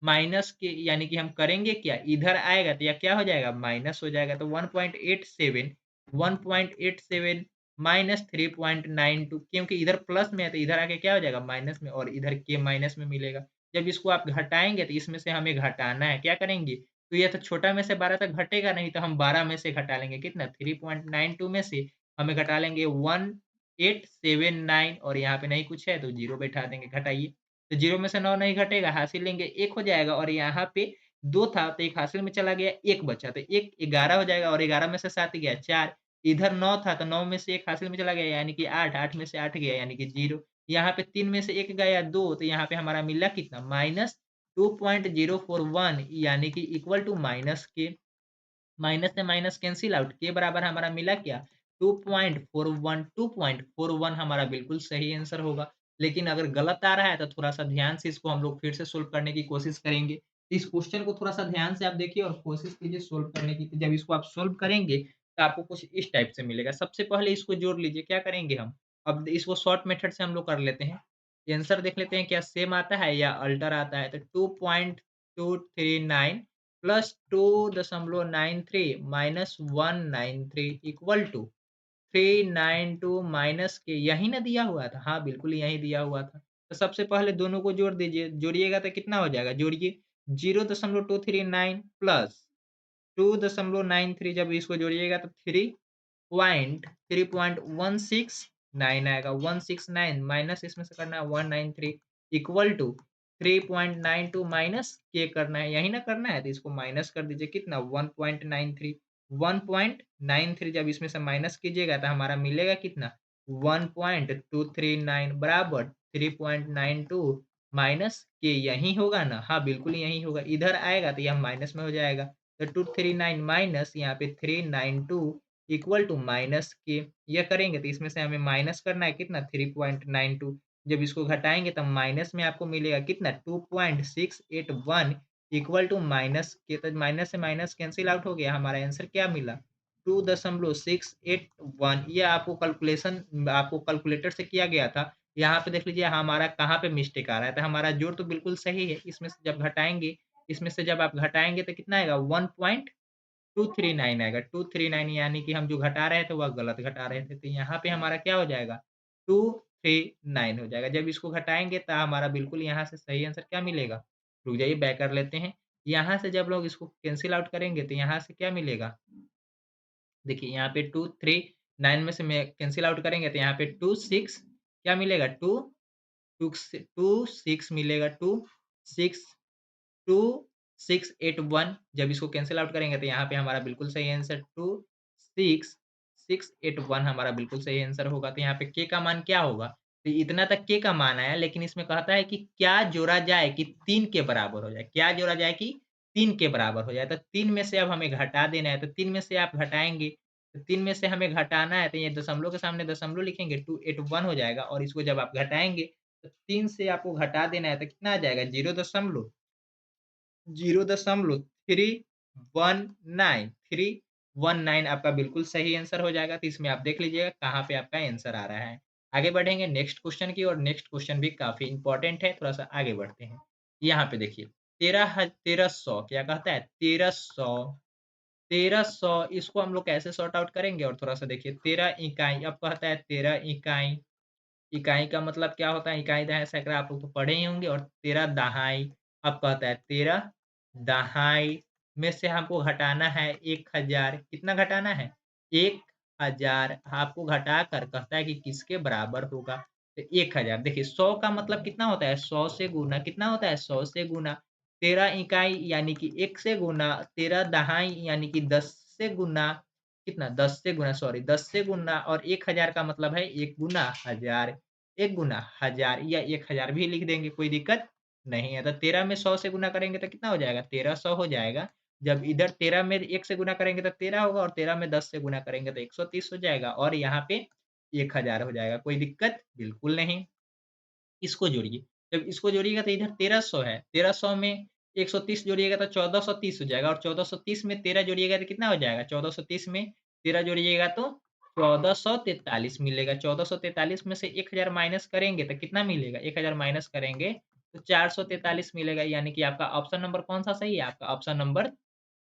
माइनस के यानी कि हम करेंगे क्या? इधर आएगा तो यह क्या हो जाएगा? माइनस हो जाएगा। तो 1.87 माइनस 3.92, क्योंकि इधर प्लस में है तो इधर आके क्या हो जाएगा? माइनस में, और इधर के माइनस में मिलेगा। जब इसको आप घटाएँगे तो इसमें से हमें घटाना है, क्या करेंगे? तो ये तो छोटा में से 12 तक घटेगा नहीं, तो हम 12 में से घटा लेंगे कितना? 3.92 में से हमें घटा लेंगे 1879 और यहाँ पे नहीं कुछ है तो 0 बैठा देंगे, घटाइए। तो 0 में से 9 नहीं घटेगा, हासिल लेंगे 1 हो जाएगा और यहाँ पे 2 था तो 1 हासिल में चला गया, 1 बचा तो 1 11 हो जाएगा और 11 में से 7 गया 4। इधर 9 था तो 9 में से 1 हासिल में चला गया यानी कि 8, 8 में से 8 गया यानी कि 0। यहाँ पे 3 में से 1 गया 2, तो यहाँ पे हमारा मिला कितना? माइनस 2.041 यानी कि इक्वल टू माइनस के। माइनस से माइनस कैंसिल आउट, के बराबर हमारा मिला क्या? 2.41 2.41 हमारा बिल्कुल सही आंसर होगा। लेकिन अगर गलत आ रहा है तो थोड़ा-सा ध्यान से इसको हम लोग फिर से सोल्व करने की कोशिश करेंगे। इस क्वेश्चन को थोड़ा-सा ध्यान से आप देखिए और कोशिश कीजिए सोल्व करने की। तो जब इसको आप सोल्व करेंगे तो आपको कुछ इस टाइप से मिलेगा। सबसे पहले इसको जोड़ लीजिए, क्या करेंगे हम? अब इसको शॉर्ट मेथड से हम लोग कर लेते हैं। आंसर देख लेते हैं क्या सेम आता है या अल्टर आता है। तो 2.239 plus 2.93 minus 193 equal to 392 minus k, यही ना दिया हुआ था? हाँ, बिल्कुल यही दिया हुआ था। तो सबसे पहले दोनों को जोड़ दीजिए, जोड़िएगा तो कितना हो जाएगा? जोड़िए 0.239 प्लस 2.93 जब इसको जोड़िएगा तो 3.16 आएगा, 169 माइनस इसमें से करना है 193 इक्वल टू 3.92 माइनस के करना है, यही ना करना है? तो इसको माइनस कर दीजिए, कितना? 1.93 1.93 जब इसमें से माइनस कीजिएगा तो हमारा मिलेगा कितना? 1.239 बराबर 3.92 माइनस के, यही होगा ना? हाँ, बिल्कुल यही होगा। इधर आएगा तो यह माइनस में हो जाएगा। तो 239 माइनस यहाँ पे 392 इक्वल टू माइनस के, यह करेंगे तो इसमें से हमें माइनस करना है कितना? 3.92। जब इसको घटाएँगे तब माइनस में आपको मिलेगा कितना? 2.681 इक्वल टू माइनस के, तो माइनस से माइनस कैंसल आउट हो गया। हमारा आंसर क्या मिला? 2.681। ये आपको कैलकुलेटर से किया गया था। यहाँ पे देख लीजिए हमारा कहाँ पे मिस्टेक आ रहा है, तो हमारा जोड़ तो बिल्कुल सही है। इसमें से जब घटाएँगे, इसमें से जब आप घटाएँगे तो कितना आएगा? 1.239 आएगा। 239 यानी कि हम जो घटा रहे थे वह गलत घटा रहे थे। तो यहाँ पे हमारा क्या हो जाएगा? 239 हो जाएगा। जब इसको घटाएँगे तो हमारा बिल्कुल यहाँ से सही आंसर क्या मिलेगा? रुक जाइए, बैक कर लेते हैं। यहाँ से जब लोग इसको कैंसल आउट करेंगे तो यहाँ से क्या मिलेगा? देखिए यहाँ पे 2 3 9 में से में कैंसल आउट करेंगे तो यहाँ पे 2 6 क्या मिलेगा? 2 2 6 मिलेगा, 2 6 2681 जब इसको कैंसल आउट करेंगे तो यहाँ पे हमारा बिल्कुल सही आंसर 26681 हमारा बिल्कुल सही आंसर होगा। तो यहाँ पे के का मान क्या होगा? तो इतना तक के का मान आया, लेकिन इसमें कहता है कि क्या जोड़ा जाए कि 3 के बराबर हो जाए? क्या जोड़ा जाए कि 3 के बराबर हो जाए? तो 3 में से अब हमें घटा देना है, तो 3 में से आप घटाएँगे, तो 3 में से हमें घटाना है तो ये दशमलव के सामने दशमलव लिखेंगे 281 हो जाएगा और इसको जब आप घटाएँगे तो 3 से आपको घटा देना है तो कितना आ जाएगा 0.319 319 आपका बिल्कुल सही आंसर हो जाएगा। तो इसमें आप देख लीजिएगा कहाँ पे आपका आंसर आ रहा है। आगे बढ़ेंगे नेक्स्ट क्वेश्चन की ओर। नेक्स्ट क्वेश्चन भी काफ़ी इम्पोर्टेंट है, थोड़ा-सा आगे बढ़ते हैं। यहाँ पे देखिए 13,100 क्या कहता है 1300 इसको हम लोग कैसे सॉर्ट आउट करेंगे और थोड़ा-सा देखिए 13 इकाई अब कहता है 13 इकाई इकाई का मतलब क्या होता है? इकाई, दहाई, सैकड़ा आप लोग तो पढ़े ही होंगे और 13 दहाई अब कहता है 13 दहाई में से हमको घटाना है 1000 कितना घटाना है? 1000 आपको घटाकर कहता है कि किसके बराबर होगा? तो 1000 देखिए 100 का मतलब कितना होता है? 100 से गुना कितना होता है? 100 से गुना 13 इकाई यानी कि 1 से गुना 13 दहाई यानी कि 10 से गुना कितना 10 से गुना सॉरी 10 से गुना और 1000 का मतलब है 1 गुना 1000 1 गुना 1000 या 1000 भी लिख देंगे, कोई दिक्कत नहीं है। तो 13 में 100 से गुना करेंगे तो कितना हो जाएगा? 1300 हो जाएगा। जब इधर 13 में 1 से गुना करेंगे तो 13 होगा और 13 में 10 से गुना करेंगे तो 130 हो जाएगा और यहाँ पे 1000 हो जाएगा। कोई दिक्कत बिल्कुल नहीं। इसको जोड़िए, जब इसको जोड़िएगा तो इधर 1300 है, 1300 में 130 जोड़िएगा तो 1430 हो जाएगा और 1430 में 13 जोड़िएगा तो कितना हो जाएगा? 1430 में 13 जोड़िएगा तो 1443 मिलेगा। 1443 में से 1000 माइनस करेंगे तो कितना मिलेगा? 1000 माइनस करेंगे तो 443 मिलेगा, यानी कि आपका ऑप्शन नंबर कौन-सा सही है? आपका ऑप्शन नंबर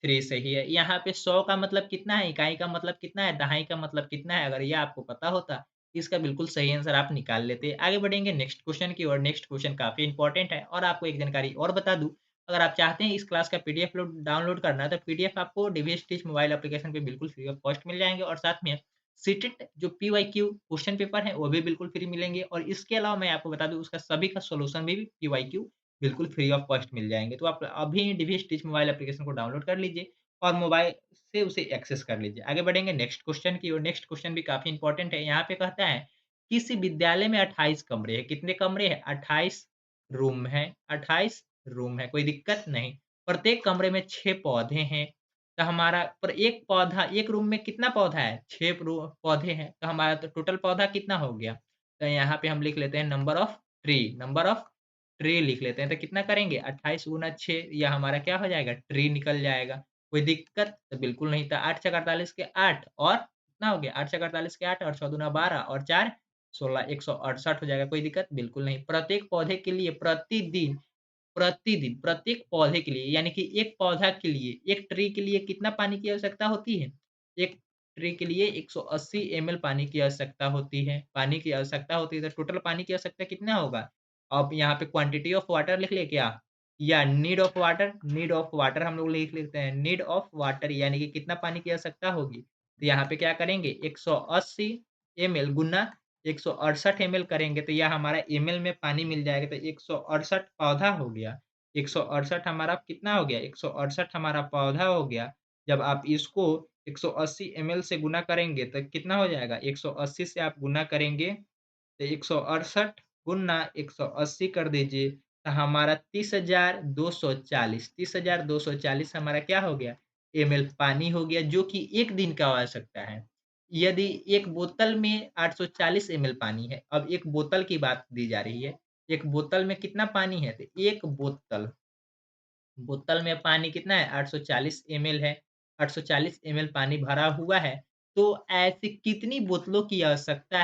3 सही है। यहाँ पे 100 का मतलब कितना है? इकाई का मतलब कितना है? दहाई का मतलब कितना है? अगर ये आपको पता होता इसका बिल्कुल सही आंसर आप निकाल लेते। आगे बढ़ेंगे नेक्स्ट क्वेश्चन की ओर। नेक्स्ट क्वेश्चन काफ़ी इंपॉर्टेंट है और आपको एक जानकारी और बता दूँ, अगर आप चाहते हैं इस क्लास का पीडीएफ डाउनलोड करना, तो पीडीएफ आपको डीवीएस टीच मोबाइल एप्लीकेशन पे बिल्कुल फ्री ऑफ कॉस्ट मिल जाएँगे और साथ में सीटेट जो पीवाईक्यू क्वेश्चन पेपर है, वो भी बिल्कुल फ्री मिलेंगे और इसके अलावा मैं आपको बता दूँ उसका सभी का सॉल्यूशन भी पीवाईक्यू बिल्कुल फ्री ऑफ कॉस्ट मिल जाएँगे। तो आप अभी डीवीएस टीच मोबाइल एप्लीकेशन को डाउनलोड कर लीजिए और मोबाइल से उसे एक्सेस कर लीजिए। आगे बढ़ेंगे नेक्स्ट क्वेश्चन की ओर। नेक्स्ट क्वेश्चन भी काफ़ी इंपॉर्टेंट है। यहाँ पे कहता है किस विद्यालय में 28 कमरे हैं? कितने कमरे हैं? 28 रूम हैं, 28 रूम है, कोई दिक्कत नहीं। प्रत्येक कमरे में 6 पौधे हैं, तो हमारा पर एक पौधा एक रूम में कितना पौधा है? 6 पौधे हैं, तो हमारा तो टोटल पौधा कितना हो गया? तो यहाँ पे हम लिख लेते हैं नंबर ऑफ ट्री लिख लेते हैं, तो कितना करेंगे? 28 गुना 6 यह हमारा क्या हो जाएगा? ट्री निकल जाएगा। कोई दिक्कत? तो बिल्कुल नहीं था। 8 छक्का 48 के 8 और कितना हो गया? 8 छक्का 48 के 8 और 6 दूना 12 और 4 16 168 हो जाएगा। कोई दिक्कत? बिल्कुल नहीं। प्रत्येक पौधे के लिए प्रतिदिन प्रत्येक पौधे के लिए यानी कि एक पौधा के लिए, एक ट्री के लिए कितना पानी की आवश्यकता होती है? एक ट्री के लिए 180 एमएल पानी की आवश्यकता होती है। पानी की आवश्यकता होती है, तो टोटल पानी की आवश्यकता कितना होगा? अब यहाँ पे क्वांटिटी ऑफ वाटर लिख लें क्या? या नीड ऑफ वाटर हम लोग लिख लेते हैं। नीड ऑफ वाटर यानी कि कितना पानी की आवश्यकता होगी? तो यहाँ पे क्या करेंगे? 180 एमएल गुना 168 एमएल करेंगे तो यह हमारा एमएल में पानी मिल जाएगा, तो 168 पौधा हो गया। 168 हमारा कितना हो गया? 168 हमारा पौधा हो गया। जब आप इसको 180 एमएल से गुना करेंगे तो कितना हो जाएगा? 180 से आप गुना करेंगे तो 168 गुना 180 कर दीजिए, तो हमारा 30,240 30,240 हमारा क्या हो गया? एमएल पानी हो गया, जो कि 1 दिन का आवश्यकता है। यदि एक बोतल में 840 एमएल पानी है, अब एक बोतल की बात दी जा रही है। एक बोतल में कितना पानी है? तो एक बोतल बोतल में पानी कितना है? 840 एमएल है। 840 एमएल पानी भरा हुआ है। तो ऐसी कितनी बोतलों की आवश्यकता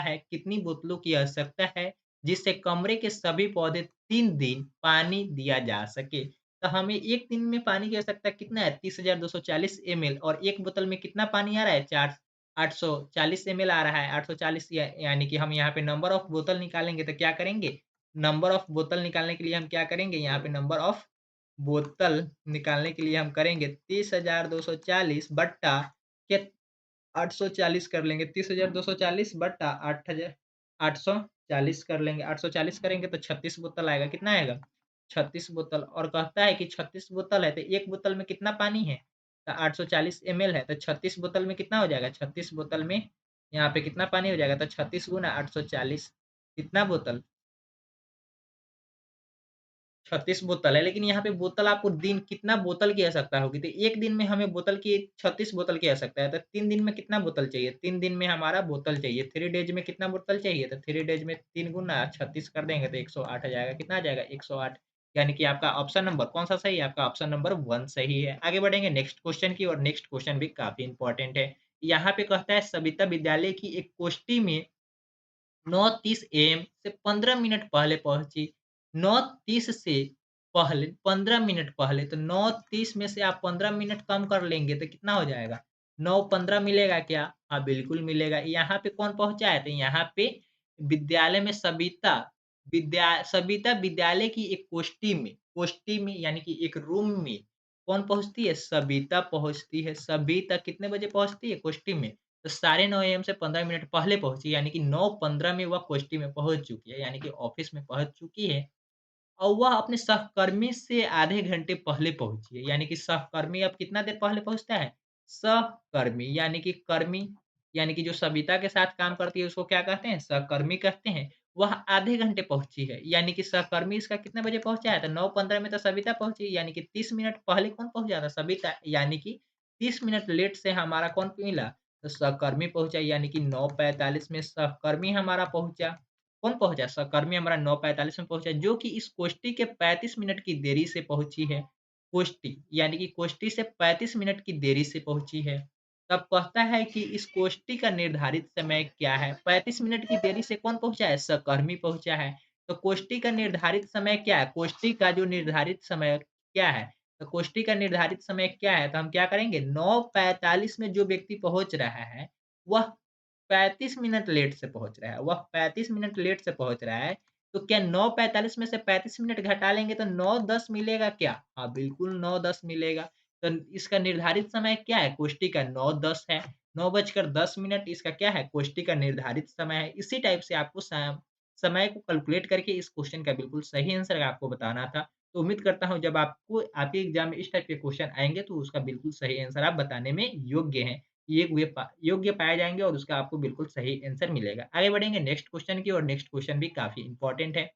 है जिससे कमरे के सभी पौधे 3 दिन पानी दिया जा सके? तो हमें 1 दिन में पानी की आवश्यकता कितना है? 30,240 एमएल और एक बोतल में कितना पानी आ रहा है? 840 एमएल आ रहा है। 840 यानी कि हम यहाँ पे नंबर ऑफ बोतल निकालेंगे तो क्या करेंगे? नंबर ऑफ बोतल निकालने के लिए हम क्या करेंगे? यहाँ पे नंबर ऑफ बोतल निकालने के लिए हम करेंगे 30,240 बट्टा क्या 840 कर लेंगे। 30,240 बट्टा 840 कर लेंगे। 840 करेंगे तो 36 बोतल आएगा। कितना आएगा? 36 बोतल और कहता है कि 36 बोतल है तो एक बोतल में कितना पानी है? तो 840 एमएल है तो 36 बोतल में कितना हो जाएगा? 36 बोतल में यहाँ पे कितना पानी हो जाएगा? तो 36 गुना 840 कितना बोतल? 36 बोतल है, लेकिन यहाँ पे बोतल आपको दिन कितना बोतल की आवश्यकता होगी? तो 1 दिन में हमें बोतल की 36 बोतल की आवश्यकता है, तो 3 दिन में कितना बोतल चाहिए? 3 दिन में हमारा बोतल चाहिए, 3 डेज़ में कितना बोतल चाहिए? तो 3 डेज़ में 3 गुना 36 कर देंगे तो 108 आ जाएगा, कितना आ जाएगा? 108 यानी कि आपका ऑप्शन नंबर कौन-सा सही है? आपका ऑप्शन नंबर 1 सही है। आगे बढ़ेंगे नेक्स्ट क्वेश्चन की ओर, नेक्स्ट क्वेश्चन भी काफ़ी इम्पोर्टेंट है। यहाँ पे कहता है सविता विद्यालय की एक गोष्ठी में 9:30 एएम से 15 मिनट पहले पहुँची। 9:30 से पहले 15 मिनट पहले, तो 9:30 में से आप 15 मिनट कम कर लेंगे तो कितना हो जाएगा? 9:15 मिलेगा क्या? हाँ, बिल्कुल मिलेगा। यहाँ पे कौन पहुँचा है? तो यहाँ पे विद्यालय में सविता विद्यालय की एक कोष्ठी में यानी कि एक रूम में कौन पहुँचती है? सविता पहुँचती है। सविता कितने बजे पहुँचती है कोष्ठी में? तो साढ़े 9 एएम से 15 मिनट पहले पहुँची, यानी कि 9:15 में वह कोष्ठी में पहुँच चुकी है, यानी कि ऑफ़िस में पहुँच चुकी है और वह अपने सहकर्मी से आधे घंटे पहले पहुँची है, यानी कि सहकर्मी अब कितना देर पहले पहुँचता है? सहकर्मी यानी कि जो सविता के साथ काम करती है उसको क्या कहते हैं? सहकर्मी कहते हैं। वह आधे घंटे पहुँची है, यानी कि सहकर्मी इसका कितने बजे पहुँचा है? तो 9:15 में तो सविता पहुँची, यानी कि 30 मिनट पहले कौन पहुँचा था? सविता, यानी कि 30 मिनट लेट से हमारा कौन मिला? तो सहकर्मी पहुँचा, यानी कि 9:45 में सहकर्मी हमारा पहुँचा। कौन पहुँचा? सहकर्मी हमारा 9:45 में पहुँचा, जो कि इस कोष्ठी के 35 मिनट की देरी से पहुँची है। कोष्ठी, यानी कि कोष्ठी से 35 मिनट की देरी से पहुँची है। तब कहता है कि इस कोष्ठी का निर्धारित समय क्या है? 35 मिनट की देरी से कौन पहुँचा है? सहकर्मी पहुँचा है। तो कोष्ठी का निर्धारित समय क्या है? कोष्ठी का जो निर्धारित समय क्या है? तो कोष्ठी का निर्धारित समय क्या है? तो हम क्या करेंगे? 9:45 में जो व्यक्ति पहुँच रहा है, वह 35 मिनट लेट से पहुँच रहा है। वह 35 मिनट लेट से पहुँच रहा है, तो क्या 9:45 में से 35 मिनट घटा लेंगे तो 9:10 मिलेगा क्या? हाँ, बिल्कुल 9:10 मिलेगा। तो इसका निर्धारित समय क्या है? कोष्ठी का 9:10 है। 9 बजकर 10 मिनट इसका क्या है? कोष्ठी का निर्धारित समय है। इसी टाइप से आपको समय को कैलकुलेट करके इस क्वेश्चन का बिल्कुल सही आंसर आपको बताना था। तो उम्मीद करता हूँ जब आपको आपके एग्ज़ाम में इस टाइप के क्वेश्चन आएँगे तो उसका बिल्कुल सही आंसर आप बताने में योग्य हैं। योग्य पाए जाएँगे और उसका आपको बिल्कुल सही आंसर मिलेगा। आगे बढ़ेंगे नेक्स्ट क्वेश्चन की ओर, नेक्स्ट क्वेश्चन भी काफ़ी इम्पोर्टेंट है।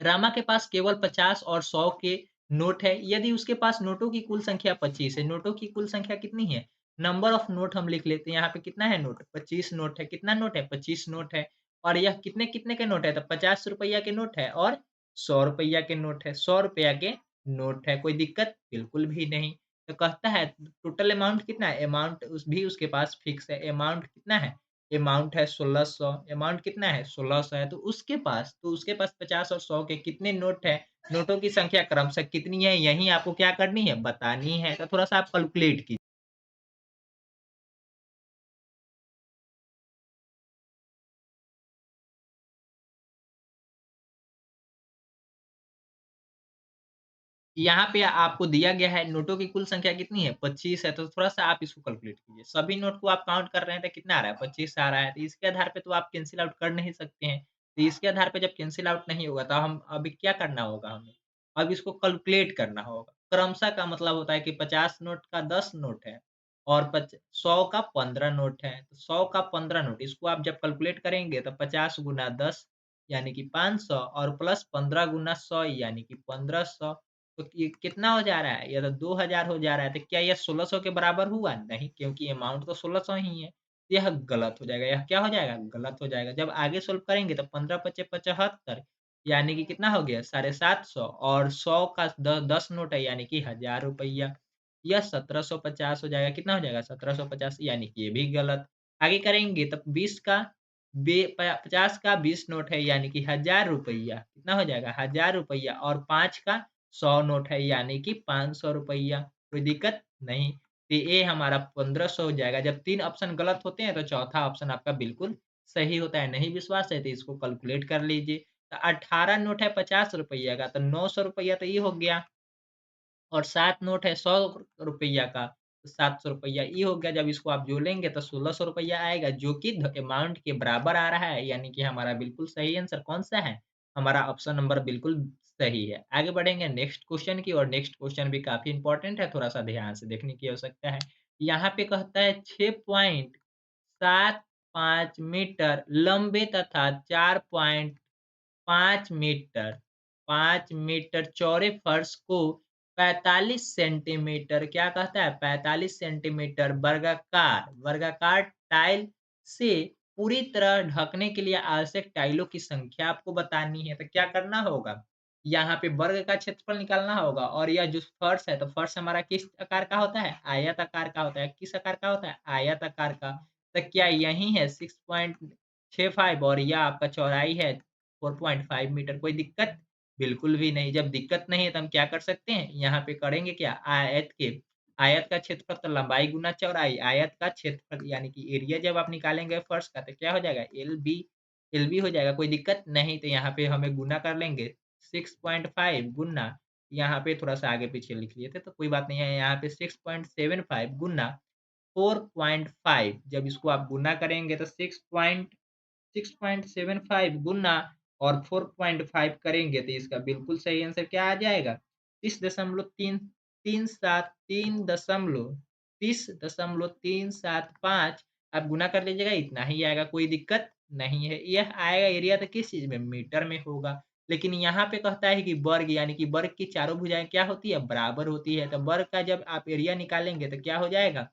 रामा के पास केवल 50 और 100 के नोट है। यदि उसके पास नोटों की कुल संख्या 25 है। नोटों की कुल संख्या कितनी है? नंबर ऑफ नोट हम लिख लेते हैं। यहाँ पे कितना है नोट? 25 नोट है। कितना नोट है? 25 नोट है। और यह कितने-कितने के नोट है? तो 50 रुपया के नोट है और 100 रुपया के नोट है। 100 रुपया के नोट है। कोई दिक्कत? बिल्कुल भी नहीं। तो कहता है टोटल अमाउंट कितना है? अमाउंट उसके पास फिक्स है। अमाउंट कितना है? अमाउंट है 1600, अमाउंट कितना है? 1600 है, तो उसके पास 50 और 100 के कितने नोट हैं? नोटों की संख्या क्रमशः कितनी है? यही आपको क्या करनी है? बतानी है। तो थोड़ा-सा आप कैलकुलेट कीजिए। यहाँ पे आपको दिया गया है नोटों की कुल संख्या कितनी है? 25 है, तो थोड़ा-सा आप इसको कैलकुलेट कीजिए। सभी नोट को आप काउंट कर रहे हैं तो कितना आ रहा है? 25 आ रहा है, तो इसके आधार पे तो आप कैंसल आउट कर नहीं सकते हैं। तो इसके आधार पे जब कैंसल आउट नहीं होगा, तो हम अभी क्या करना होगा हमें? अब इसको कैलकुलेट करना होगा। क्रमशः का मतलब होता है कि 50 नोट का 10 नोट है और 100 का 15 नोट है। तो 100 का 15 नोट, इसको आप जब कैलकुलेट करेंगे तो 50 गुना 10 यानी कि 500 और प्लस 15 गुना 100 यानी कि 1500। तो ये कितना हो जा रहा है? ये तो 2000 हो जा रहा है, तो क्या यह 1600 के बराबर हुआ? नहीं, क्योंकि अमाउंट तो 1600 ही है। यह गलत हो जाएगा, यह क्या हो जाएगा? गलत हो जाएगा। जब आगे सॉल्व करेंगे तो 15 पचे 75 यानी कि कितना हो गया? 750 और 100 का 10 नोट है यानी कि ₹1000 यह 1750 हो जाएगा। कितना हो जाएगा? 1750 यानी कि ये भी गलत। आगे करेंगे तब 20 का बे प 50 का 20 नोट है यानी कि ₹1000 कितना हो जाएगा? ₹1000 और 5 का 100 नोट है यानी कि ₹500 कोई दिक्कत नहीं। तो ये हमारा 1500 हो जाएगा। जब 3 ऑप्शन गलत होते हैं तो चौथा ऑप्शन आपका बिल्कुल सही होता है। नहीं विश्वास है तो इसको कैलकुलेट कर लीजिए। तो 18 नोट है ₹50 का, तो ₹900 तो ये हो गया। और 7 नोट है ₹100 का, तो ₹700 ये हो गया। जब इसको आप जोड़ेंगे तो ₹1600 आएगा, जो कि ध अमाउंट के बराबर आ रहा है, यानी कि हमारा बिल्कुल सही आंसर कौन-सा है? हमारा ऑप्शन नंबर बिल्कुल सही है। आगे बढ़ेंगे नेक्स्ट क्वेश्चन की ओर, नेक्स्ट क्वेश्चन भी काफ़ी इम्पोर्टेंट है, थोड़ा-सा ध्यान से देखने की आवश्यकता है। यहाँ पे कहता है 6.75 मीटर लंबे तथा 4.5 मीटर 5 मीटर चौड़े फर्श को 45 सेंटीमीटर क्या कहता है 45 सेंटीमीटर वर्गाकार टाइल से पूरी तरह ढकने के लिए आवश्यक टाइलों की संख्या आपको बतानी है। तो क्या करना होगा? यहाँ पे वर्ग का क्षेत्रफल निकालना होगा और यह जो फर्श है, तो फर्श हमारा किस आकार का होता है? आयत आकार का होता है। किस आकार का होता है? आयत आकार का। तो क्या यही है 6.65 और यह आपका चौड़ाई है 4.5 मीटर। कोई दिक्कत? बिल्कुल भी नहीं। जब दिक्कत नहीं है तो हम क्या कर सकते हैं? यहाँ पे करेंगे क्या? आयत का क्षेत्रफल तो लंबाई गुना चौड़ाई, आयत का क्षेत्रफल यानी कि एरिया जब आप निकालेंगे फर्श का तो क्या हो जाएगा? एलबी हो जाएगा। कोई दिक्कत नहीं। तो यहाँ पे हमें गुना कर लेंगे 6.5 गुना यहाँ पे थोड़ा-सा आगे-पीछे लिख लिए थे, तो कोई बात नहीं है। यहाँ पे 6.75 गुना 4.5 जब इसको आप गुना करेंगे तो 6.75 गुना और 4.5 करेंगे तो इसका बिल्कुल सही आंसर क्या आ जाएगा? 30.375 आप गुना कर लीजिएगा इतना ही आएगा, कोई दिक्कत नहीं है। यह आएगा एरिया तो किस चीज़ में? मीटर में होगा। लेकिन यहाँ पे कहता है कि वर्ग यानी कि वर्ग की चारों भुजाएँ क्या होती है? बराबर होती है। तो वर्ग का जब आप एरिया निकालेंगे तो क्या हो जाएगा?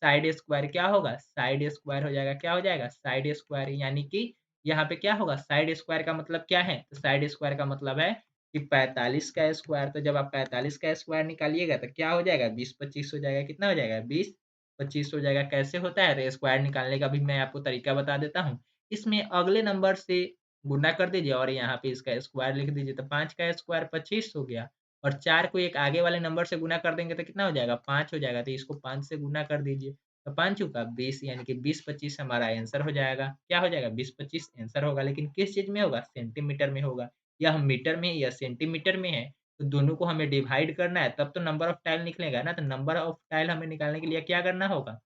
साइड स्क्वायर क्या होगा? साइड स्क्वायर हो जाएगा। क्या हो जाएगा? साइड स्क्वायर यानी कि यहाँ पे क्या होगा? साइड स्क्वायर का मतलब क्या है? तो साइड स्क्वायर का मतलब है कि 45 का स्क्वायर। तो जब आप 45 का स्क्वायर निकालिएगा तो क्या हो जाएगा? 20-25 हो जाएगा। कितना हो जाएगा? 20-25 हो जाएगा। कैसे होता है? तो स्क्वायर निकालने का भी मैं आपको तरीका बता देता हूँ। इसमें अगले नंबर से गुना कर दीजिए और यहाँ पे इसका स्क्वायर लिख दीजिए। तो 5 का स्क्वायर 25 हो गया और 4 को एक आगे वाले नंबर से गुना कर देंगे तो कितना हो जाएगा? 5 हो जाएगा। तो इसको 5 से गुना कर दीजिए। तो 5 चौका 20 यानी कि 20-25 हमारा आंसर हो जाएगा। क्या हो जाएगा? 20-25 आंसर होगा। लेकिन किस चीज़ में होगा? सेंटीमीटर में होगा। यह मीटर में या सेंटीमीटर में है, तो दोनों को हमें डिवाइड करना है तब तो नंबर ऑफ टाइल निकलेगा ना। तो नंबर ऑफ टाइल हमें निकालने के लिए क्या करना होगा?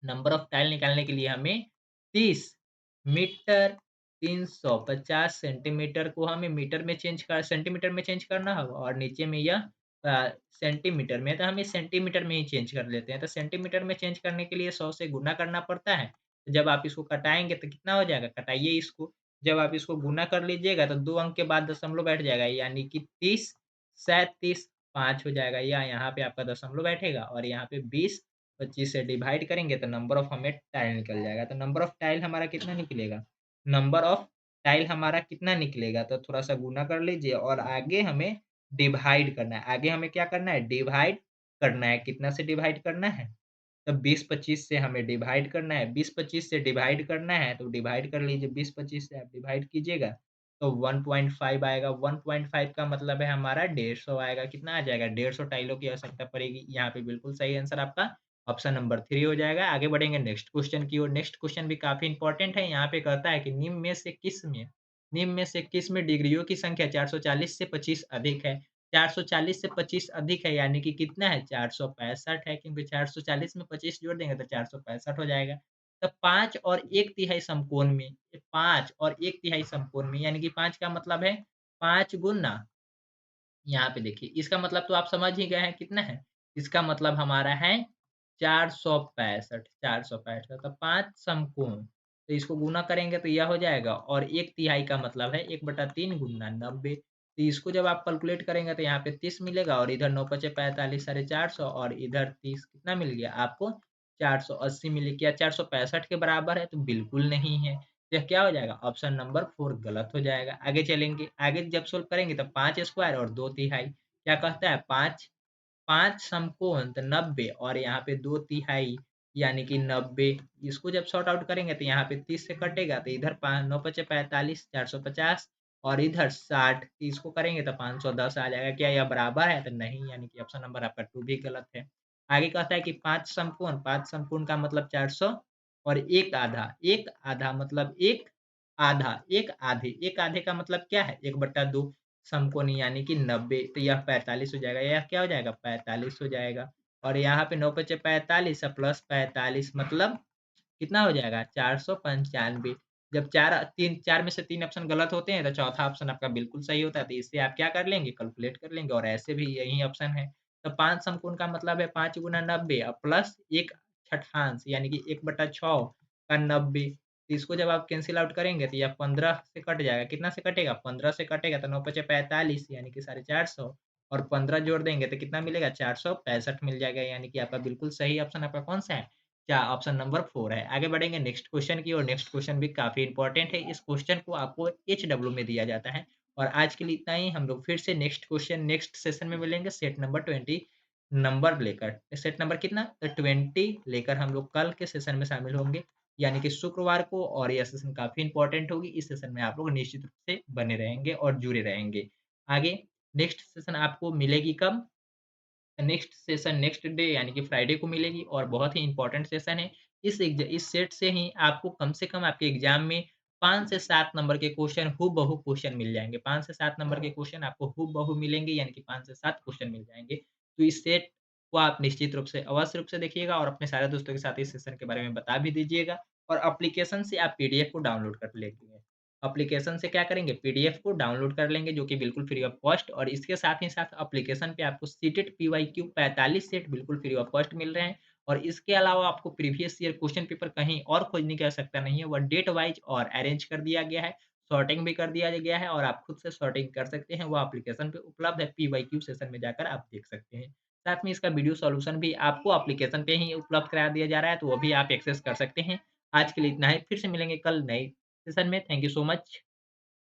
नंबर ऑफ टाइल निकालने के लिए हमें 30 मीटर 350 सेंटीमीटर को हमें मीटर में चेंज कर सेंटीमीटर में चेंज करना होगा और नीचे में यह सेंटीमीटर में है, तो हम इस सेंटीमीटर में ही चेंज कर लेते हैं। तो सेंटीमीटर में चेंज करने के लिए 100 से गुना करना पड़ता है। तो जब आप इसको कटाएँगे तो कितना हो जाएगा? कटाइए इसको। जब आप इसको गुना कर लीजिएगा तो 2 अंक के बाद दशमलव बैठ जाएगा यानी कि 30, 37, 5 हो जाएगा या यहाँ पे आपका दशमलव बैठेगा और यहाँ पे 20 25 से डिवाइड करेंगे तो नंबर ऑफ हमें टाइल निकल जाएगा। तो नंबर ऑफ टाइल हमारा कितना निकलेगा? नंबर ऑफ टाइल हमारा कितना निकलेगा? तो थोड़ा-सा गुना कर लीजिए और आगे हमें डिवाइड करना है। आगे हमें क्या करना है? डिवाइड करना है। कितना से डिवाइड करना है? तो 20-25 से हमें डिवाइड करना है। 20-25 से डिवाइड करना है तो डिवाइड कर लीजिए। 20-25 से आप डिवाइड कीजिएगा तो 1.5 आएगा। 1.5 का मतलब है हमारा 150 आएगा। कितना आ जाएगा? 150 टाइलों की आवश्यकता पड़ेगी। यहाँ पे बिल्कुल सही आंसर आपका ऑप्शन नंबर 3 हो जाएगा। आगे बढ़ेंगे नेक्स्ट क्वेश्चन की ओर। नेक्स्ट क्वेश्चन भी काफ़ी इंपॉर्टेंट है। यहाँ पे कहता है कि निम्न में से किस में डिग्रियों की संख्या 440 से 25 अधिक है? 440 से 25 अधिक है यानी कि कितना है? 465 है क्योंकि 440 में 25 जोड़ देंगे तो 465 हो जाएगा। तो 5 और 1 तिहाई समकोण में 5 और 1 तिहाई समकोण में यानी कि 5 का मतलब है 5 गुना यहाँ पे देखिए, इसका मतलब तो आप समझ ही गए हैं कितना है? इसका मतलब हमारा है 465 तो 5 समकोण, तो इसको गुना करेंगे तो यह हो जाएगा और 1 तिहाई का मतलब है 1/3 गुना 90 तो इसको जब आप कैलकुलेट करेंगे तो यहाँ पे 30 मिलेगा और इधर 9 पचे 45 साढ़े 400 और इधर 30 कितना मिल गया आपको? 480 मिल गया। 465 के बराबर है? तो बिल्कुल नहीं है। यह क्या हो जाएगा? ऑप्शन नंबर 4 गलत हो जाएगा। आगे चलेंगे, आगे जब सोल्व करेंगे तो 5 स्क्वायर और 2 तिहाई, क्या कहता है 5 समकोण तो 90 और यहाँ पे 2 तिहाई यानी कि 90 इसको जब सॉर्ट आउट करेंगे तो यहाँ पे 30 से कटेगा तो इधर 5 9 पचे 45 450 और इधर 60 इसको करेंगे तो 510 आ जाएगा। क्या यह बराबर है? तो नहीं यानी कि ऑप्शन नंबर आपका 2 भी गलत है। आगे कहता है कि 5 समकोण का मतलब 400 और 1 आधा मतलब 1 आधा 1 आधे 1 आधे का मतलब क्या है? 1/2 समकोणी यानी कि 90 तो यह 45 हो जाएगा। यह क्या हो जाएगा? 45 हो जाएगा और यहाँ पे 9 पचे 45 प्लस 45 मतलब कितना हो जाएगा? 495 जब 4 में से 3 ऑप्शन गलत होते हैं तो चौथा ऑप्शन आपका बिल्कुल सही होता है। तो इससे आप क्या कर लेंगे? कैलकुलेट कर लेंगे और ऐसे भी यही ऑप्शन है। तो 5 समकोण का मतलब है 5 गुना 90 प्लस 1 छठांश यानी कि 1/6 का 90 तो इसको जब आप कैंसल आउट करेंगे तो यह 15 से कट जाएगा। कितना से कटेगा? 15 से कटेगा तो 9 पचे 45 यानी कि 450 और 15 जोड़ देंगे तो कितना मिलेगा? 465 मिल जाएगा, यानी कि आपका बिल्कुल सही ऑप्शन आपका कौन-सा है? क्या ऑप्शन नंबर 4 है। आगे बढ़ेंगे नेक्स्ट क्वेश्चन की ओर। नेक्स्ट क्वेश्चन भी काफ़ी इंपॉर्टेंट है। इस क्वेश्चन को आपको एचडब्ल्यू में दिया जाता है। और आज के लिए इतना ही। हम लोग फिर से नेक्स्ट क्वेश्चन नेक्स्ट सेशन में मिलेंगे सेट नंबर 20 नंबर लेकर। सेट नंबर कितना? 20 लेकर हम लोग कल के सेशन में शामिल होंगे, यानी कि शुक्रवार को। और यह सेशन काफ़ी इंपॉर्टेंट होगी। इस सेशन में आप लोग निश्चित रूप से बने रहेंगे और जुड़े रहेंगे। आगे नेक्स्ट सेशन आपको मिलेगी कब? नेक्स्ट सेशन नेक्स्ट डे यानी कि फ्राइडे को मिलेगी और बहुत ही इम्पोर्टेंट सेशन है। इस सेट से ही आपको कम से कम आपके एग्ज़ाम में 5 से 7 नंबर के क्वेश्चन हूबहू क्वेश्चन मिल जाएँगे। 5 से 7 नंबर के क्वेश्चन आपको हूबहू मिलेंगे, यानी कि 5 से 7 क्वेश्चन मिल जाएँगे। तो इस सेट को आप निश्चित रूप से अवश्य रूप से देखिएगा और अपने सारे दोस्तों के साथ इस सेशन के बारे में बता भी दीजिएगा। और एप्लीकेशन से आप पीडीएफ को डाउनलोड कर लेंगे। एप्लीकेशन से क्या करेंगे? पीडीएफ को डाउनलोड कर लेंगे, जो कि बिल्कुल फ्री ऑफ कॉस्ट। और इसके साथ ही साथ एप्लीकेशन पे आपको सीटेट पीवाईक्यू 45 सेट बिल्कुल फ्री ऑफ कॉस्ट मिल रहे हैं। और इसके अलावा आपको प्रीवियस ईयर क्वेश्चन पेपर कहीं और खोजने की आवश्यकता नहीं है, वह डेट वाइज़ और अरेंज कर दिया गया है, सॉर्टिंग भी कर दिया गया है और आप खुद से सॉर्टिंग कर सकते हैं। वो एप्लीकेशन पे उपलब्ध है, पीवाईक्यू सेशन में जाकर आप देख सकते हैं। साथ में इसका वीडियो सॉल्यूशन भी आपको एप्लीकेशन पे ही उपलब्ध करा दिया जा रहा है, तो वो भी आप एक्सेस कर सकते हैं। आज के लिए इतना ही, फिर से मिलेंगे कल नए सेशन में। Thank you so much.